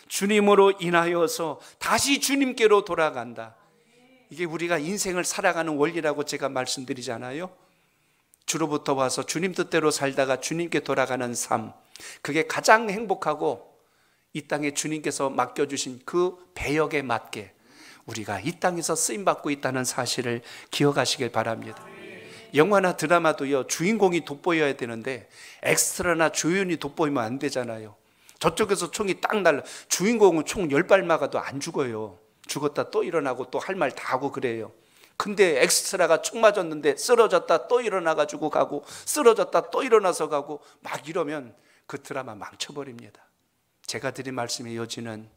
주님으로 인하여서 다시 주님께로 돌아간다. 이게 우리가 인생을 살아가는 원리라고 제가 말씀드리잖아요. 주로부터 와서 주님 뜻대로 살다가 주님께 돌아가는 삶, 그게 가장 행복하고 이 땅에 주님께서 맡겨주신 그 배역에 맞게 우리가 이 땅에서 쓰임받고 있다는 사실을 기억하시길 바랍니다. 영화나 드라마도요, 주인공이 돋보여야 되는데 엑스트라나 조연이 돋보이면 안 되잖아요. 저쪽에서 총이 딱 날라, 주인공은 총 10발 막아도 안 죽어요. 죽었다 또 일어나고 또 할 말 다 하고 그래요. 근데 엑스트라가 총 맞았는데 쓰러졌다 또 일어나가지고 가고 쓰러졌다 또 일어나서 가고 막 이러면 그 드라마 망쳐버립니다. 제가 드린 말씀의 여지는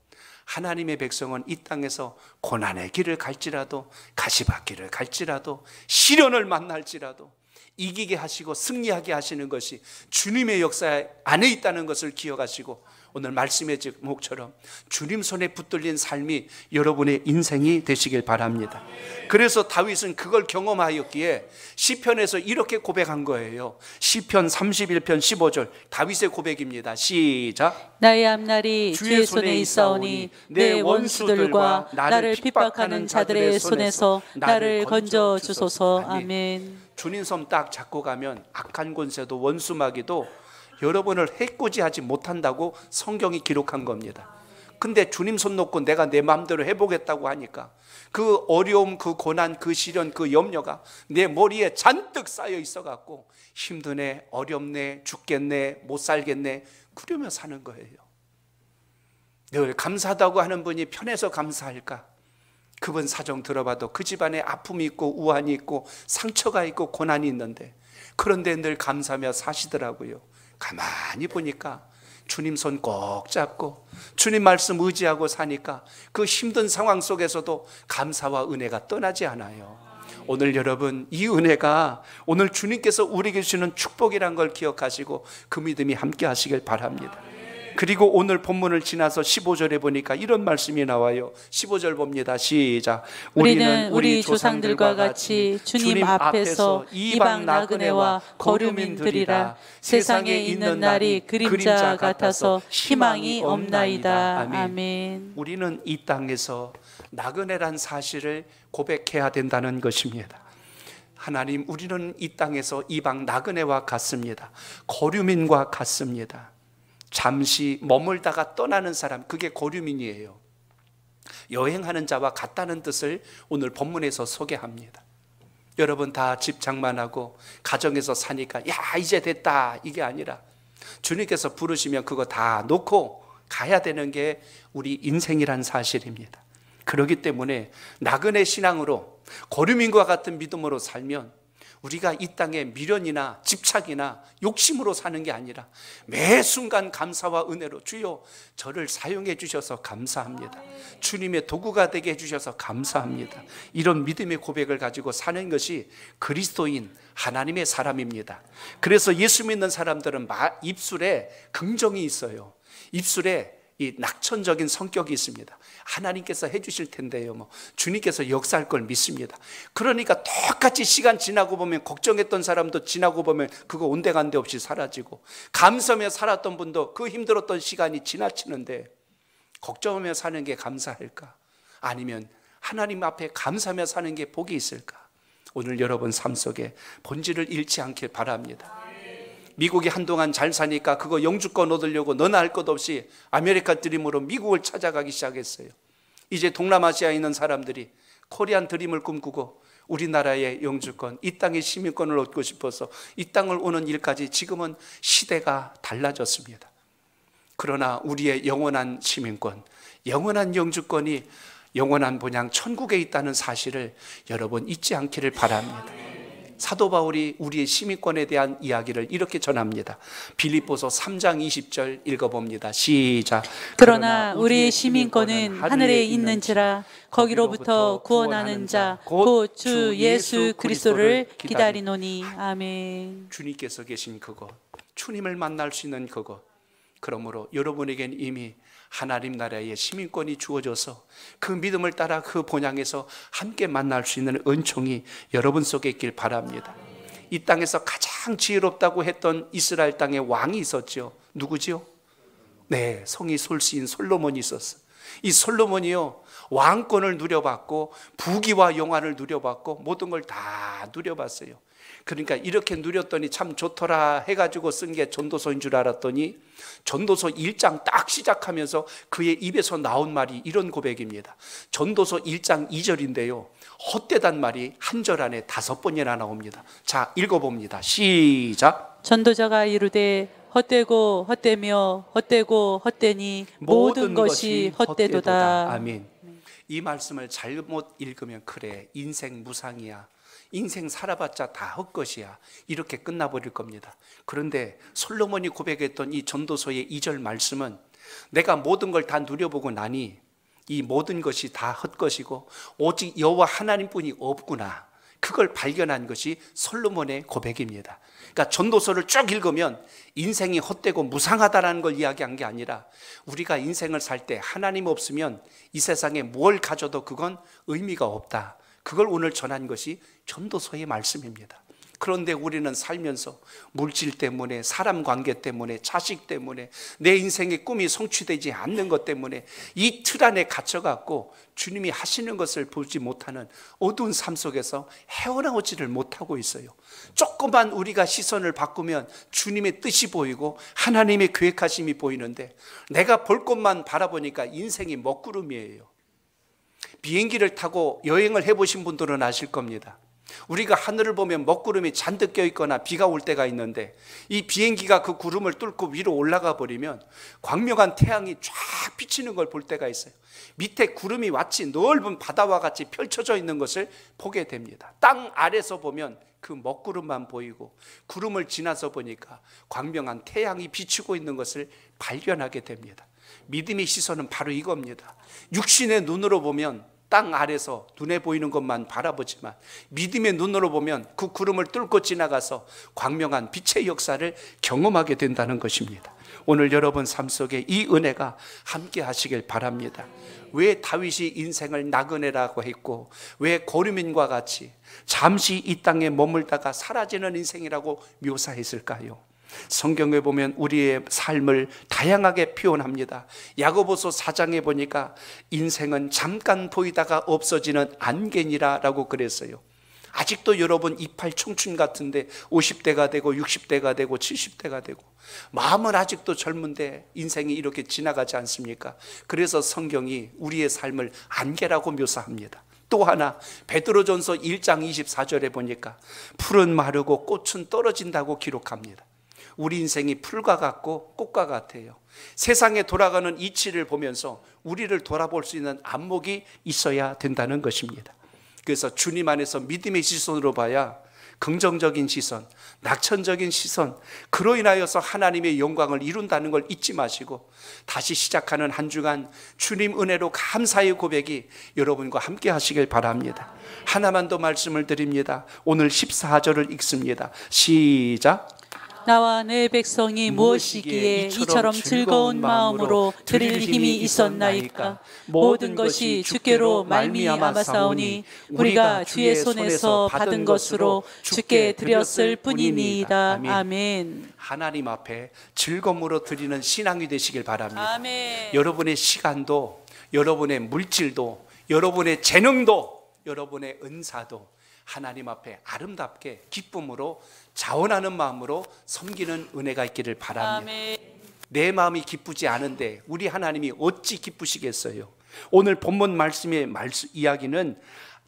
하나님의 백성은 이 땅에서 고난의 길을 갈지라도 가시밭길을 갈지라도 시련을 만날지라도 이기게 하시고 승리하게 하시는 것이 주님의 역사 안에 있다는 것을 기억하시고 오늘 말씀의 제목처럼 주님 손에 붙들린 삶이 여러분의 인생이 되시길 바랍니다. 그래서 다윗은 그걸 경험하였기에 시편에서 이렇게 고백한 거예요. 시편 31편 15절 다윗의 고백입니다. 시작. 나의 앞날이 주의 손에 있사오니 내 원수들과 나를 핍박하는 자들의 손에서 나를 건져 주소서. 아멘. 주님 손 딱 잡고 가면 악한 권세도 원수마귀도 여러분을 해코지하지 못한다고 성경이 기록한 겁니다. 근데 주님 손 놓고 내가 내 마음대로 해보겠다고 하니까 그 어려움, 그 고난, 그 시련, 그 염려가 내 머리에 잔뜩 쌓여 있어갖고 힘드네, 어렵네, 죽겠네, 못 살겠네 그러며 사는 거예요. 늘 감사하다고 하는 분이 편해서 감사할까? 그분 사정 들어봐도 그 집안에 아픔이 있고 우환이 있고 상처가 있고 고난이 있는데 그런데 늘 감사하며 사시더라고요. 가만히 보니까 주님 손 꼭 잡고 주님 말씀 의지하고 사니까 그 힘든 상황 속에서도 감사와 은혜가 떠나지 않아요. 오늘 여러분 이 은혜가 오늘 주님께서 우리에게 주시는 축복이란 걸 기억하시고 그 믿음이 함께 하시길 바랍니다. 그리고 오늘 본문을 지나서 15절에 보니까 이런 말씀이 나와요. 15절 봅니다. 시작. 우리는 우리 조상들과 같이 주님 앞에서 이방 나그네와 거류민들이라. 세상에 있는 날이 그림자 같아서 희망이 없나이다. 아멘. 우리는 이 땅에서 나그네란 사실을 고백해야 된다는 것입니다. 하나님, 우리는 이 땅에서 이방 나그네와 같습니다. 거류민과 같습니다. 잠시 머물다가 떠나는 사람, 그게 거류민이에요. 여행하는 자와 같다는 뜻을 오늘 본문에서 소개합니다. 여러분 다 집 장만하고 가정에서 사니까 야 이제 됐다 이게 아니라 주님께서 부르시면 그거 다 놓고 가야 되는 게 우리 인생이란 사실입니다. 그렇기 때문에 나그네 신앙으로 거류민과 같은 믿음으로 살면 우리가 이 땅에 미련이나 집착이나 욕심으로 사는 게 아니라 매 순간 감사와 은혜로 주여 저를 사용해 주셔서 감사합니다. 주님의 도구가 되게 해주셔서 감사합니다. 이런 믿음의 고백을 가지고 사는 것이 그리스도인 하나님의 사람입니다. 그래서 예수 믿는 사람들은 입술에 긍정이 있어요. 입술에 이 낙천적인 성격이 있습니다. 하나님께서 해주실 텐데요, 주님께서 역사할 걸 믿습니다. 그러니까 똑같이 시간 지나고 보면 걱정했던 사람도 지나고 보면 그거 온데간데 없이 사라지고, 감사하며 살았던 분도 그 힘들었던 시간이 지나치는데 걱정하며 사는 게 감사할까? 아니면 하나님 앞에 감사하며 사는 게 복이 있을까? 오늘 여러분 삶 속에 본질을 잃지 않길 바랍니다. 미국이 한동안 잘 사니까 그거 영주권 얻으려고 너나 할 것 없이 아메리카 드림으로 미국을 찾아가기 시작했어요. 이제 동남아시아에 있는 사람들이 코리안 드림을 꿈꾸고 우리나라의 영주권, 이 땅의 시민권을 얻고 싶어서 이 땅을 오는 일까지 지금은 시대가 달라졌습니다. 그러나 우리의 영원한 시민권, 영원한 영주권이 영원한 본향 천국에 있다는 사실을 여러분 잊지 않기를 바랍니다. 사도 바울이 우리의 시민권에 대한 이야기를 이렇게 전합니다. 빌립보서 3장 20절 읽어봅니다. 시작. 그러나 우리의 시민권은 하늘에 있는지라 거기로부터 구원하는 자 곧 주 예수 그리스도를 기다리노니. 아멘. 주님께서 계신 그곳, 주님을 만날 수 있는 그곳, 그러므로 여러분에겐 이미 하나님 나라의 시민권이 주어져서 그 믿음을 따라 그 본향에서 함께 만날 수 있는 은총이 여러분 속에 있길 바랍니다. 이 땅에서 가장 지혜롭다고 했던 이스라엘 땅에 왕이 있었죠. 누구지요? 네, 성이 솔시인 솔로몬이 있었어. 이 솔로몬이요, 왕권을 누려봤고 부귀와 영화를 누려봤고 모든 걸 다 누려봤어요. 그러니까 이렇게 누렸더니 참 좋더라 해가지고 쓴 게 전도서인 줄 알았더니 전도서 1장 딱 시작하면서 그의 입에서 나온 말이 이런 고백입니다. 전도서 1장 2절인데요, 헛되단 말이 한 절 안에 5번이나 나옵니다. 자, 읽어봅니다. 시작. 전도자가 이르되 헛되고 헛되며 헛되고 헛되니 모든 것이 헛되도다. 아멘. 이 말씀을 잘못 읽으면 그래, 인생 무상이야, 인생 살아봤자 다 헛것이야, 이렇게 끝나버릴 겁니다. 그런데 솔로몬이 고백했던 이 전도서의 2절 말씀은 내가 모든 걸 다 누려보고 나니 이 모든 것이 다 헛것이고 오직 여호와 하나님뿐이 없구나, 그걸 발견한 것이 솔로몬의 고백입니다. 그러니까 전도서를 쭉 읽으면 인생이 헛되고 무상하다는 걸 이야기한 게 아니라 우리가 인생을 살 때 하나님 없으면 이 세상에 뭘 가져도 그건 의미가 없다, 그걸 오늘 전한 것이 전도서의 말씀입니다. 그런데 우리는 살면서 물질 때문에, 사람 관계 때문에, 자식 때문에, 내 인생의 꿈이 성취되지 않는 것 때문에 이 틀 안에 갇혀갖고 주님이 하시는 것을 보지 못하는 어두운 삶 속에서 헤어나오지를 못하고 있어요. 조금만 우리가 시선을 바꾸면 주님의 뜻이 보이고 하나님의 계획하심이 보이는데, 내가 볼 것만 바라보니까 인생이 먹구름이에요. 비행기를 타고 여행을 해보신 분들은 아실 겁니다. 우리가 하늘을 보면 먹구름이 잔뜩 껴있거나 비가 올 때가 있는데, 이 비행기가 그 구름을 뚫고 위로 올라가 버리면 광명한 태양이 쫙 비치는 걸 볼 때가 있어요. 밑에 구름이 마치 넓은 바다와 같이 펼쳐져 있는 것을 보게 됩니다. 땅 아래서 보면 그 먹구름만 보이고, 구름을 지나서 보니까 광명한 태양이 비추고 있는 것을 발견하게 됩니다. 믿음의 시선은 바로 이겁니다. 육신의 눈으로 보면 땅 아래서 눈에 보이는 것만 바라보지만, 믿음의 눈으로 보면 그 구름을 뚫고 지나가서 광명한 빛의 역사를 경험하게 된다는 것입니다. 오늘 여러분 삶 속에 이 은혜가 함께 하시길 바랍니다. 왜 다윗이 인생을 나그네라고 했고, 왜 고르민과 같이 잠시 이 땅에 머물다가 사라지는 인생이라고 묘사했을까요? 성경에 보면 우리의 삶을 다양하게 표현합니다. 야고보서 4장에 보니까 인생은 잠깐 보이다가 없어지는 안개니라라고 그랬어요. 아직도 여러분 이팔 청춘 같은데 50대가 되고 60대가 되고 70대가 되고, 마음은 아직도 젊은데 인생이 이렇게 지나가지 않습니까? 그래서 성경이 우리의 삶을 안개라고 묘사합니다. 또 하나, 베드로전서 1장 24절에 보니까 풀은 마르고 꽃은 떨어진다고 기록합니다. 우리 인생이 풀과 같고 꽃과 같아요. 세상에 돌아가는 이치를 보면서 우리를 돌아볼 수 있는 안목이 있어야 된다는 것입니다. 그래서 주님 안에서 믿음의 시선으로 봐야 긍정적인 시선, 낙천적인 시선, 그로 인하여서 하나님의 영광을 이룬다는 걸 잊지 마시고, 다시 시작하는 한 주간 주님 은혜로 감사의 고백이 여러분과 함께 하시길 바랍니다. 하나만 더 말씀을 드립니다. 오늘 14절을 읽습니다. 시작. 나와 내 백성이 무엇이기에 이처럼 즐거운 마음으로 드릴 힘이 있었나이까. 모든 것이 주께로 말미암아사오니 우리가 주의 손에서 받은 것으로 주께 드렸을 뿐이니이다. 아멘. 하나님 앞에 즐거움으로 드리는 신앙이 되시길 바랍니다. 아멘. 여러분의 시간도, 여러분의 물질도, 여러분의 재능도, 여러분의 은사도 하나님 앞에 아름답게 기쁨으로 자원하는 마음으로 섬기는 은혜가 있기를 바랍니다. 아멘. 내 마음이 기쁘지 않은데 우리 하나님이 어찌 기쁘시겠어요? 오늘 본문 말씀의 이야기는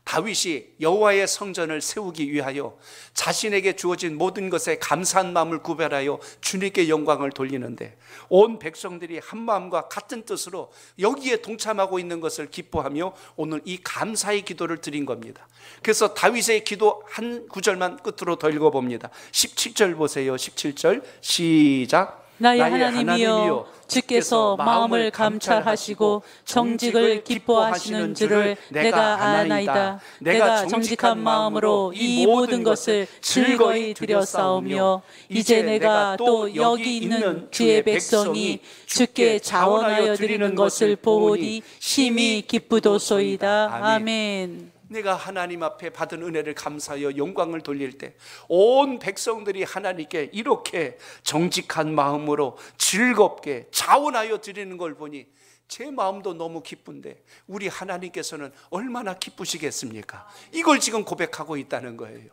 다윗이 여호와의 성전을 세우기 위하여 자신에게 주어진 모든 것에 감사한 마음을 구별하여 주님께 영광을 돌리는데, 온 백성들이 한 마음과 같은 뜻으로 여기에 동참하고 있는 것을 기뻐하며 오늘 이 감사의 기도를 드린 겁니다. 그래서 다윗의 기도 한 구절만 끝으로 더 읽어봅니다. 17절 보세요. 17절 시작. 나의 하나님이여, 주께서 마음을 감찰하시고 정직을 기뻐하시는 줄을 내가 아나이다. 내가 정직한 마음으로 이 모든 것을 즐거이 드렸사오며, 이제 내가 또 여기 있는 주의 백성이 주께 자원하여 드리는 것을 보오니 심히 기쁘도소이다. 아멘. 내가 하나님 앞에 받은 은혜를 감사하여 영광을 돌릴 때 온 백성들이 하나님께 이렇게 정직한 마음으로 즐겁게 자원하여 드리는 걸 보니 제 마음도 너무 기쁜데 우리 하나님께서는 얼마나 기쁘시겠습니까? 이걸 지금 고백하고 있다는 거예요.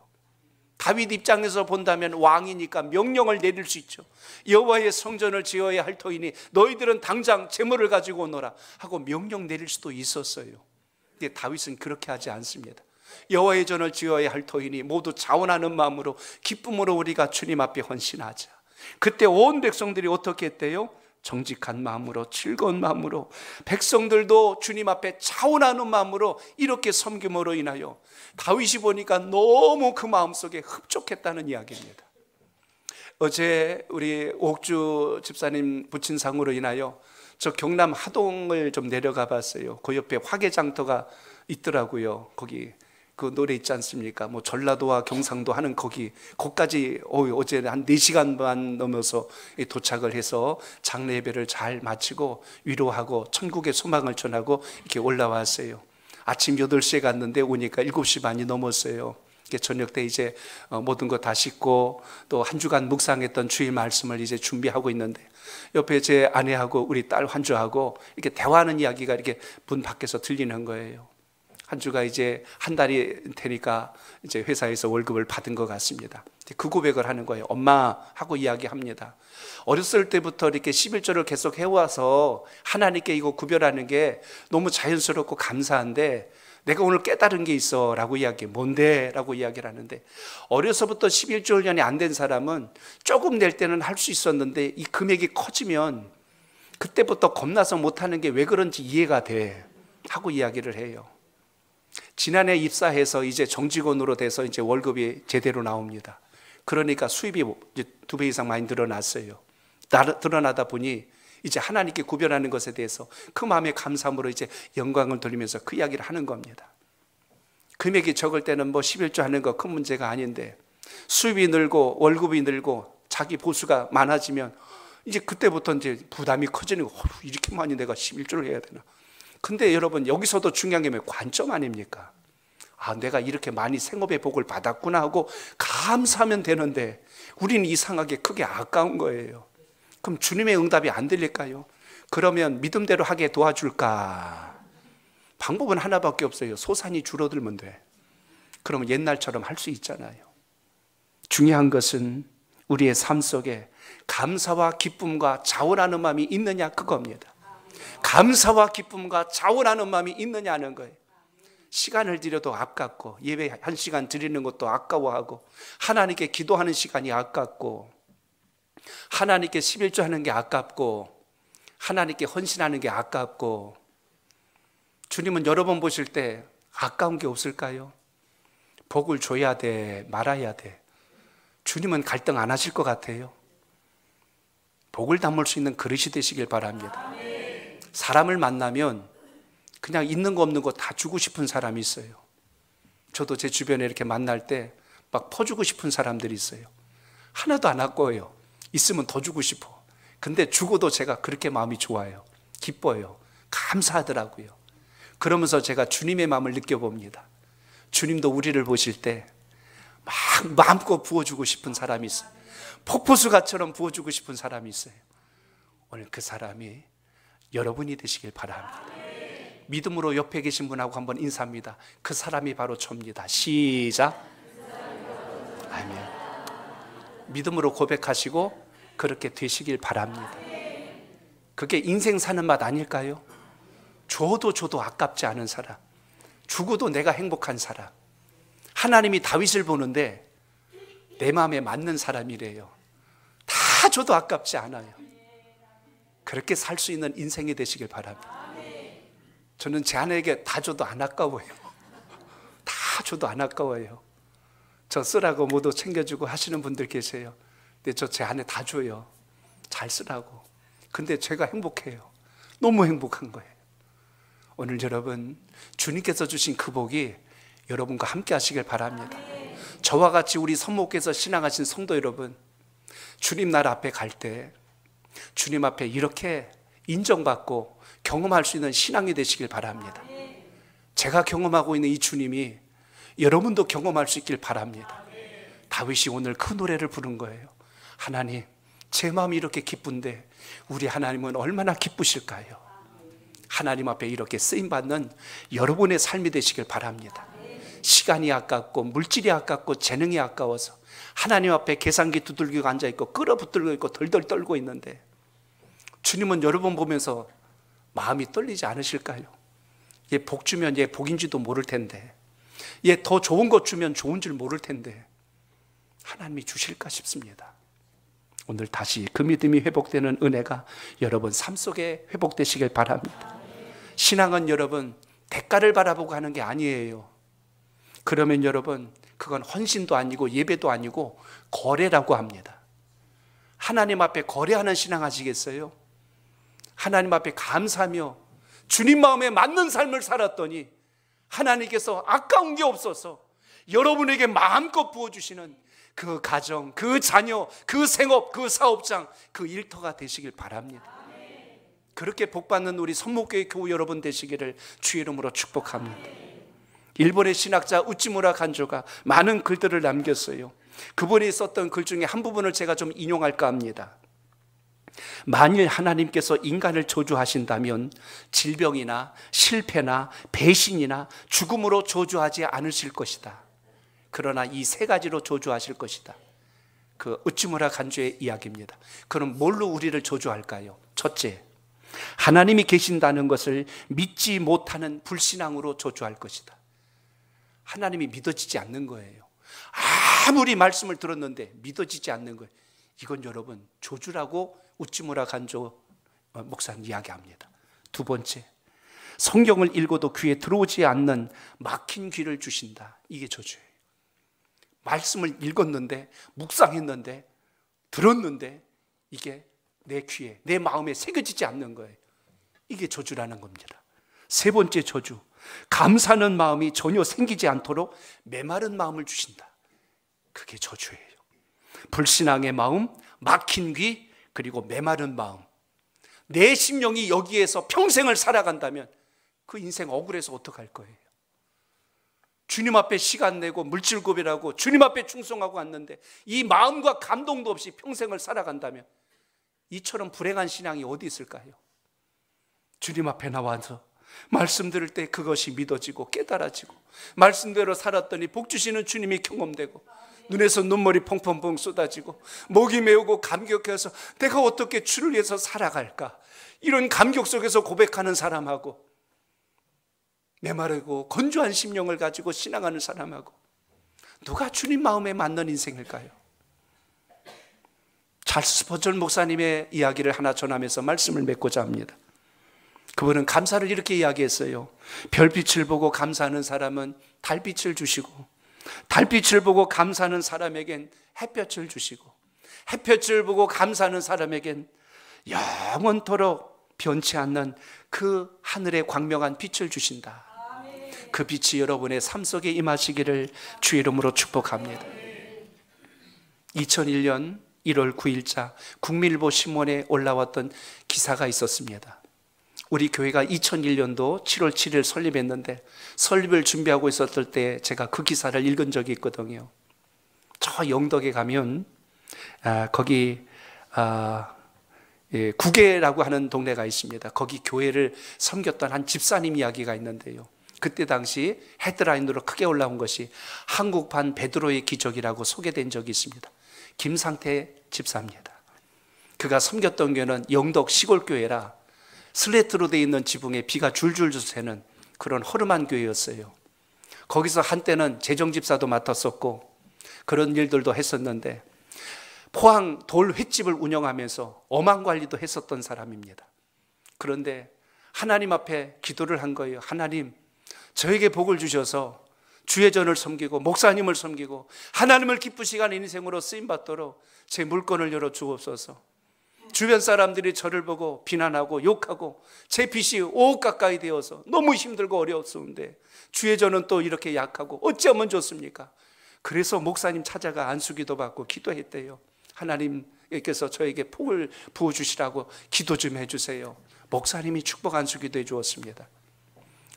다윗 입장에서 본다면 왕이니까 명령을 내릴 수 있죠. 여호와의 성전을 지어야 할 터이니 너희들은 당장 재물을 가지고 오너라 하고 명령 내릴 수도 있었어요. 근데 다윗은 그렇게 하지 않습니다. 여호와의 전을 지어야 할 터이니 모두 자원하는 마음으로 기쁨으로 우리가 주님 앞에 헌신하자. 그때 온 백성들이 어떻게 했대요? 정직한 마음으로, 즐거운 마음으로, 백성들도 주님 앞에 자원하는 마음으로 이렇게 섬김으로 인하여 다윗이 보니까 너무 그 마음속에 흡족했다는 이야기입니다. 어제 우리 옥주 집사님 부친상으로 인하여 저 경남 하동을 좀 내려가 봤어요. 그 옆에 화개장터가 있더라고요. 거기 그 노래 있지 않습니까? 뭐 전라도와 경상도 하는 거기까지 어제 한 4시간 반 넘어서 도착을 해서 장례 예배를 잘 마치고 위로하고 천국의 소망을 전하고 이렇게 올라왔어요. 아침 8시에 갔는데 오니까 7시 반이 넘었어요. 저녁 때 이제 모든 거 다 씻고 또 한 주간 묵상했던 주일 말씀을 이제 준비하고 있는데 옆에 제 아내하고 우리 딸 환주하고 이렇게 대화하는 이야기가 이렇게 문 밖에서 들리는 거예요. 환주가 이제 한 달이 되니까 이제 회사에서 월급을 받은 것 같습니다. 그 고백을 하는 거예요. 엄마 하고 이야기합니다. 어렸을 때부터 이렇게 11조를 계속 해와서 하나님께 이거 구별하는 게 너무 자연스럽고 감사한데 내가 오늘 깨달은 게 있어 라고 이야기해. 뭔데? 라고 이야기를 하는데 어려서부터 11조 훈련이 안 된 사람은 조금 낼 때는 할 수 있었는데 이 금액이 커지면 그때부터 겁나서 못하는 게 왜 그런지 이해가 돼 하고 이야기를 해요. 지난해 입사해서 이제 정직원으로 돼서 이제 월급이 제대로 나옵니다. 그러니까 수입이 이제 2배 이상 많이 늘어났어요. 드러나다 보니 이제 하나님께 구별하는 것에 대해서 그 마음의 감사함으로 이제 영광을 돌리면서 그 이야기를 하는 겁니다. 금액이 적을 때는 뭐 11조 하는 거 큰 문제가 아닌데 수입이 늘고 월급이 늘고 자기 보수가 많아지면 이제 그때부터 이제 부담이 커지는 거. 이렇게 많이 내가 11조를 해야 되나. 근데 여러분 여기서도 중요한 게 관점 아닙니까? 아, 내가 이렇게 많이 생업의 복을 받았구나 하고 감사하면 되는데 우리는 이상하게 크게 아까운 거예요. 그럼 주님의 응답이 안 들릴까요? 그러면 믿음대로 하게 도와줄까? 방법은 하나밖에 없어요. 소산이 줄어들면 돼. 그러면 옛날처럼 할 수 있잖아요. 중요한 것은 우리의 삶 속에 감사와 기쁨과 자원하는 마음이 있느냐 그겁니다. 감사와 기쁨과 자원하는 마음이 있느냐는 거예요. 시간을 들여도 아깝고 예배 1시간 드리는 것도 아까워하고 하나님께 기도하는 시간이 아깝고 하나님께 11조 하는 게 아깝고 하나님께 헌신하는 게 아깝고 주님은 여러 번 보실 때 아까운 게 없을까요? 복을 줘야 돼 말아야 돼. 주님은 갈등 안 하실 것 같아요. 복을 담을 수 있는 그릇이 되시길 바랍니다. 사람을 만나면 그냥 있는 거 없는 거 다 주고 싶은 사람이 있어요. 저도 제 주변에 이렇게 만날 때 막 퍼주고 싶은 사람들이 있어요. 하나도 안 아까워요. 있으면 더 주고 싶어. 근데 죽어도 제가 그렇게 마음이 좋아요. 기뻐요. 감사하더라고요. 그러면서 제가 주님의 마음을 느껴봅니다. 주님도 우리를 보실 때 막 마음껏 부어주고 싶은 사람이 있어요. 폭포수가처럼 부어주고 싶은 사람이 있어요. 오늘 그 사람이 여러분이 되시길 바랍니다. 믿음으로 옆에 계신 분하고 한번 인사합니다. 그 사람이 바로 저입니다. 시작. 아멘. 믿음으로 고백하시고 그렇게 되시길 바랍니다. 그게 인생 사는 맛 아닐까요? 줘도 아깝지 않은 사람, 죽어도 내가 행복한 사람. 하나님이 다윗을 보는데 내 마음에 맞는 사람이래요. 다 줘도 아깝지 않아요. 그렇게 살 수 있는 인생이 되시길 바랍니다. 저는 제 아내에게 다 줘도 안 아까워요. 다 줘도 안 아까워요. 저 쓰라고 모두 챙겨주고 하시는 분들 계세요. 근데 저 제 아내 다 줘요. 잘 쓰라고. 근데 제가 행복해요. 너무 행복한 거예요. 오늘 여러분 주님께서 주신 그 복이 여러분과 함께 하시길 바랍니다. 저와 같이 우리 선목께서 신앙하신 성도 여러분, 주님 나라 앞에 갈 때 주님 앞에 이렇게 인정받고 경험할 수 있는 신앙이 되시길 바랍니다. 제가 경험하고 있는 이 주님이 여러분도 경험할 수 있길 바랍니다. 다윗이 오늘 그 노래를 부른 거예요. 하나님, 제 마음이 이렇게 기쁜데 우리 하나님은 얼마나 기쁘실까요? 하나님 앞에 이렇게 쓰임받는 여러분의 삶이 되시길 바랍니다. 시간이 아깝고 물질이 아깝고 재능이 아까워서 하나님 앞에 계산기 두들기고 앉아있고 끌어붙들고 있고 덜덜 떨고 있는데 주님은 여러분 보면서 마음이 떨리지 않으실까요? 얘 복 주면 얘 복인지도 모를 텐데, 얘 더 좋은 것 주면 좋은 줄 모를 텐데 하나님이 주실까 싶습니다. 오늘 다시 그 믿음이 회복되는 은혜가 여러분 삶 속에 회복되시길 바랍니다. 신앙은 여러분 대가를 바라보고 하는 게 아니에요. 그러면 여러분 그건 헌신도 아니고 예배도 아니고 거래라고 합니다. 하나님 앞에 거래하는 신앙 하시겠어요? 하나님 앞에 감사하며 주님 마음에 맞는 삶을 살았더니 하나님께서 아까운 게 없어서 여러분에게 마음껏 부어주시는 그 가정, 그 자녀, 그 생업, 그 사업장, 그 일터가 되시길 바랍니다. 그렇게 복받는 우리 선목교회 교우 여러분 되시기를 주의 이름으로 축복합니다. 일본의 신학자 우찌무라 간조가 많은 글들을 남겼어요. 그분이 썼던 글 중에 한 부분을 제가 좀 인용할까 합니다. 만일 하나님께서 인간을 저주하신다면 질병이나 실패나 배신이나 죽음으로 저주하지 않으실 것이다. 그러나 이 세 가지로 저주하실 것이다. 그 우찌무라 간조의 이야기입니다. 그럼 뭘로 우리를 저주할까요? 첫째, 하나님이 계신다는 것을 믿지 못하는 불신앙으로 저주할 것이다. 하나님이 믿어지지 않는 거예요. 아무리 말씀을 들었는데 믿어지지 않는 거예요. 이건 여러분 저주라고 우찌무라 간조 목사는 이야기합니다. 두 번째, 성경을 읽어도 귀에 들어오지 않는 막힌 귀를 주신다. 이게 저주예요. 말씀을 읽었는데 묵상했는데 들었는데 이게 내 귀에 내 마음에 새겨지지 않는 거예요. 이게 저주라는 겁니다. 세 번째 저주, 감사하는 마음이 전혀 생기지 않도록 메마른 마음을 주신다. 그게 저주예요. 불신앙의 마음, 막힌 귀, 그리고 메마른 마음. 내 심령이 여기에서 평생을 살아간다면 그 인생 억울해서 어떡할 거예요? 주님 앞에 시간 내고 물질 고백하고 주님 앞에 충성하고 왔는데 이 마음과 감동도 없이 평생을 살아간다면 이처럼 불행한 신앙이 어디 있을까요? 주님 앞에 나와서 말씀 들을 때 그것이 믿어지고 깨달아지고 말씀대로 살았더니 복 주시는 주님이 경험되고 눈에서 눈물이 펑펑펑 쏟아지고 목이 메우고 감격해서 내가 어떻게 주를 위해서 살아갈까, 이런 감격 속에서 고백하는 사람하고 메마르고 건조한 심령을 가지고 신앙하는 사람하고 누가 주님 마음에 맞는 인생일까요? 찰스 스퍼전 목사님의 이야기를 하나 전하면서 말씀을 맺고자 합니다. 그분은 감사를 이렇게 이야기했어요. 별빛을 보고 감사하는 사람은 달빛을 주시고 달빛을 보고 감사하는 사람에겐 햇볕을 주시고 햇볕을 보고 감사하는 사람에겐 영원토록 변치 않는 그 하늘의 광명한 빛을 주신다. 그 빛이 여러분의 삶 속에 임하시기를 주의 이름으로 축복합니다. 2001년 1월 9일자 국민일보 신문에 올라왔던 기사가 있었습니다. 우리 교회가 2001년도 7월 7일 설립했는데 설립을 준비하고 있었을 때 제가 그 기사를 읽은 적이 있거든요. 저 영덕에 가면 거기 구계라고 하는 동네가 있습니다. 거기 교회를 섬겼던 한 집사님 이야기가 있는데요. 그때 당시 헤드라인으로 크게 올라온 것이 한국판 베드로의 기적이라고 소개된 적이 있습니다. 김상태 집사입니다. 그가 섬겼던 교회는 영덕 시골교회라 슬레이트로 되어 있는 지붕에 비가 줄줄 새는 그런 허름한 교회였어요. 거기서 한때는 재정집사도 맡았었고 그런 일들도 했었는데 포항 돌 횟집을 운영하면서 어망관리도 했었던 사람입니다. 그런데 하나님 앞에 기도를 한 거예요. 하나님, 저에게 복을 주셔서 주의 전을 섬기고 목사님을 섬기고 하나님을 기쁘시게 하는 인생으로 쓰임받도록 제 물건을 열어 주옵소서. 주변 사람들이 저를 보고 비난하고 욕하고 제 빚이 5억 가까이 되어서 너무 힘들고 어려웠었는데 주의 전은 또 이렇게 약하고 어찌하면 좋습니까? 그래서 목사님 찾아가 안수기도 받고 기도했대요. 하나님께서 저에게 복을 부어주시라고 기도 좀 해주세요. 목사님이 축복 안수기도 해주었습니다.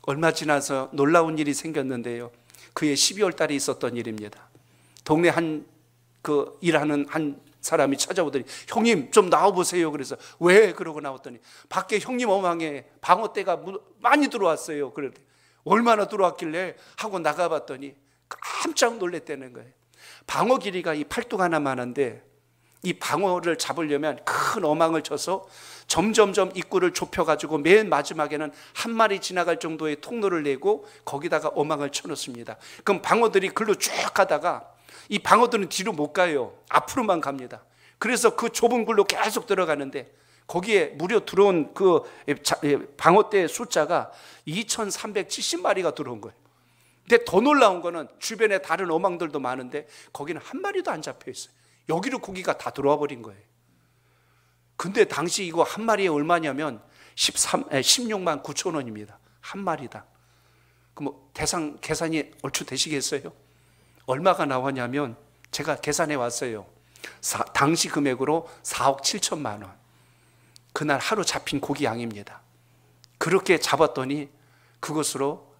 얼마 지나서 놀라운 일이 생겼는데요. 그해 12월 달에 있었던 일입니다. 동네 일하는 한 사람이 찾아오더니 형님 좀 나와보세요. 그래서 왜? 그러고 나왔더니 밖에 형님 어망에 방어떼가 많이 들어왔어요. 그런데 얼마나 들어왔길래 하고 나가봤더니 깜짝 놀랐다는 거예요. 방어 길이가 이 팔뚝 하나만한데 이 방어를 잡으려면 큰 어망을 쳐서 점점점 입구를 좁혀가지고 맨 마지막에는 한 마리 지나갈 정도의 통로를 내고 거기다가 어망을 쳐놓습니다. 그럼 방어들이 글로 쭉 가다가 이 방어들은 뒤로 못 가요. 앞으로만 갑니다. 그래서 그 좁은 굴로 계속 들어가는데 거기에 무려 들어온 그 방어대 숫자가 2370마리가 들어온 거예요. 근데 더 놀라운 거는 주변에 다른 어망들도 많은데 거기는 한 마리도 안 잡혀 있어요. 여기로 고기가 다 들어와 버린 거예요. 근데 당시 이거 한 마리에 얼마냐면 16만 9천 원입니다. 한 마리당. 그럼 대상 계산이 얼추 되시겠어요? 얼마가 나왔냐면 제가 계산해 왔어요. 당시 금액으로 4억 7천만 원. 그날 하루 잡힌 고기 양입니다. 그렇게 잡았더니 그것으로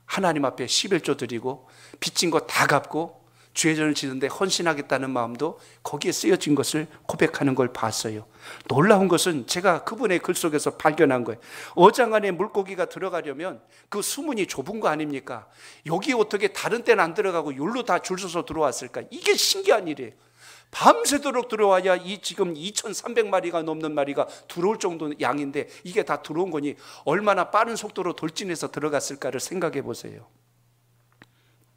하나님 앞에 11조 드리고 빚진 거 다 갚고 죄전을 지는데 헌신하겠다는 마음도 거기에 쓰여진 것을 고백하는 걸 봤어요. 놀라운 것은 제가 그분의 글 속에서 발견한 거예요. 어장 안에 물고기가 들어가려면 그 수문이 좁은 거 아닙니까? 여기 어떻게 다른 데는 안 들어가고 여기로 다 줄 서서 들어왔을까? 이게 신기한 일이에요. 밤새도록 들어와야 이 지금 2,300마리가 넘는 마리가 들어올 정도 양인데 이게 다 들어온 거니 얼마나 빠른 속도로 돌진해서 들어갔을까를 생각해 보세요.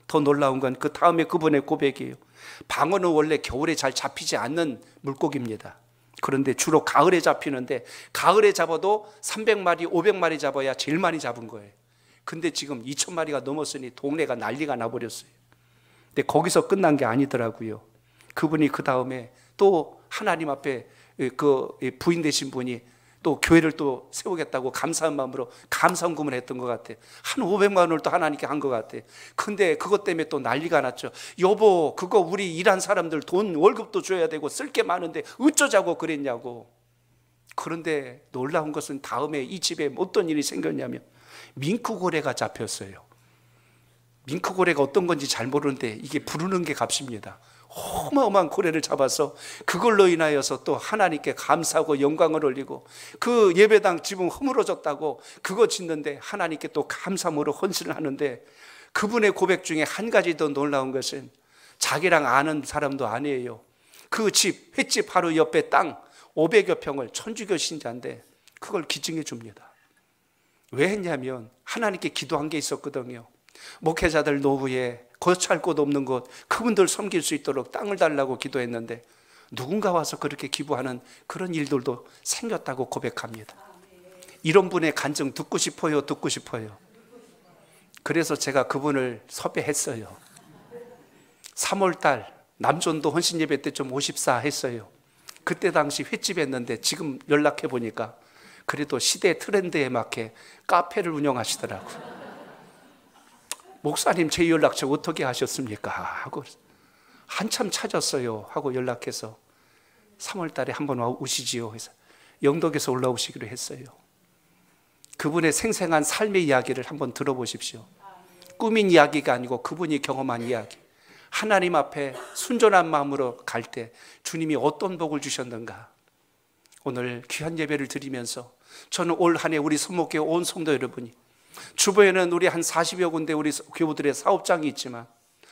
더 놀라운 건 그 다음에 그분의 고백이에요. 방어는 원래 겨울에 잘 잡히지 않는 물고기입니다. 그런데 주로 가을에 잡히는데 가을에 잡아도 300마리, 500마리 잡아야 제일 많이 잡은 거예요. 근데 지금 2,000마리가 넘었으니 동네가 난리가 나버렸어요. 근데 거기서 끝난 게 아니더라고요. 그분이 그 다음에 또 하나님 앞에 그 부인 되신 분이 또 교회를 또 세우겠다고 감사한 마음으로 감사헌금을 했던 것 같아요. 한 500만 원을 또 하나님께 한 것 같아요. 근데 그것 때문에 또 난리가 났죠. 여보, 그거 우리 일한 사람들 돈 월급도 줘야 되고 쓸 게 많은데 어쩌자고 그랬냐고. 그런데 놀라운 것은 다음에 이 집에 어떤 일이 생겼냐면 밍크고래가 잡혔어요. 밍크고래가 어떤 건지 잘 모르는데 이게 부르는 게 값입니다. 어마어마한 고래를 잡아서 그걸로 인하여서 또 하나님께 감사하고 영광을 올리고 그 예배당 지붕 허물어졌다고 그거 짓는데 하나님께 또 감사함으로 헌신을 하는데 그분의 고백 중에 한 가지 더 놀라운 것은 자기랑 아는 사람도 아니에요. 그 집, 횟집 바로 옆에 땅 500여 평을 천주교 신자인데 그걸 기증해 줍니다. 왜 했냐면 하나님께 기도한 게 있었거든요. 목회자들 노후에 거처할 곳 없는 곳 그분들 섬길 수 있도록 땅을 달라고 기도했는데 누군가 와서 그렇게 기부하는 그런 일들도 생겼다고 고백합니다. 이런 분의 간증 듣고 싶어요, 듣고 싶어요. 그래서 제가 그분을 섭외했어요. 3월달 남전도 헌신예배 때 좀 54 했어요. 그때 당시 횟집 했는데 지금 연락해 보니까 그래도 시대 트렌드에 맞게 카페를 운영하시더라고요. 목사님 제 연락처 어떻게 하셨습니까? 하고 한참 찾았어요 하고 연락해서 3월 달에 한번 오시지요 해서 영덕에서 올라오시기로 했어요. 그분의 생생한 삶의 이야기를 한번 들어보십시오. 꾸민 이야기가 아니고 그분이 경험한 이야기. 하나님 앞에 순전한 마음으로 갈 때 주님이 어떤 복을 주셨는가. 오늘 귀한 예배를 드리면서 저는 올 한 해 우리 선목교회 온 성도 여러분이 주변에는 우리 한 40여 군데 우리 교우들의 사업장이 있지만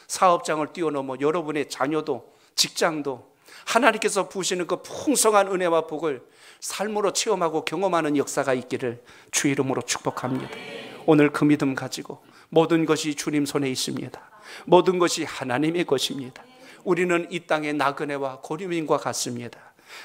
사업장을 뛰어넘어 여러분의 자녀도 직장도 하나님께서 부으시는 그 풍성한 은혜와 복을 삶으로 체험하고 경험하는 역사가 있기를 주 이름으로 축복합니다. 오늘 그 믿음 가지고 모든 것이 주님 손에 있습니다. 모든 것이 하나님의 것입니다. 우리는 이 땅의 나그네와 고리민과 같습니다.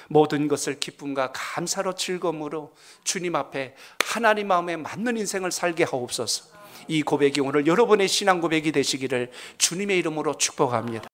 모든 것을 기쁨과 감사로 즐거움으로 주님 앞에 하나님 마음에 맞는 인생을 살게 하옵소서. 이 고백이 오늘 여러분의 신앙 고백이 되시기를 주님의 이름으로 축복합니다.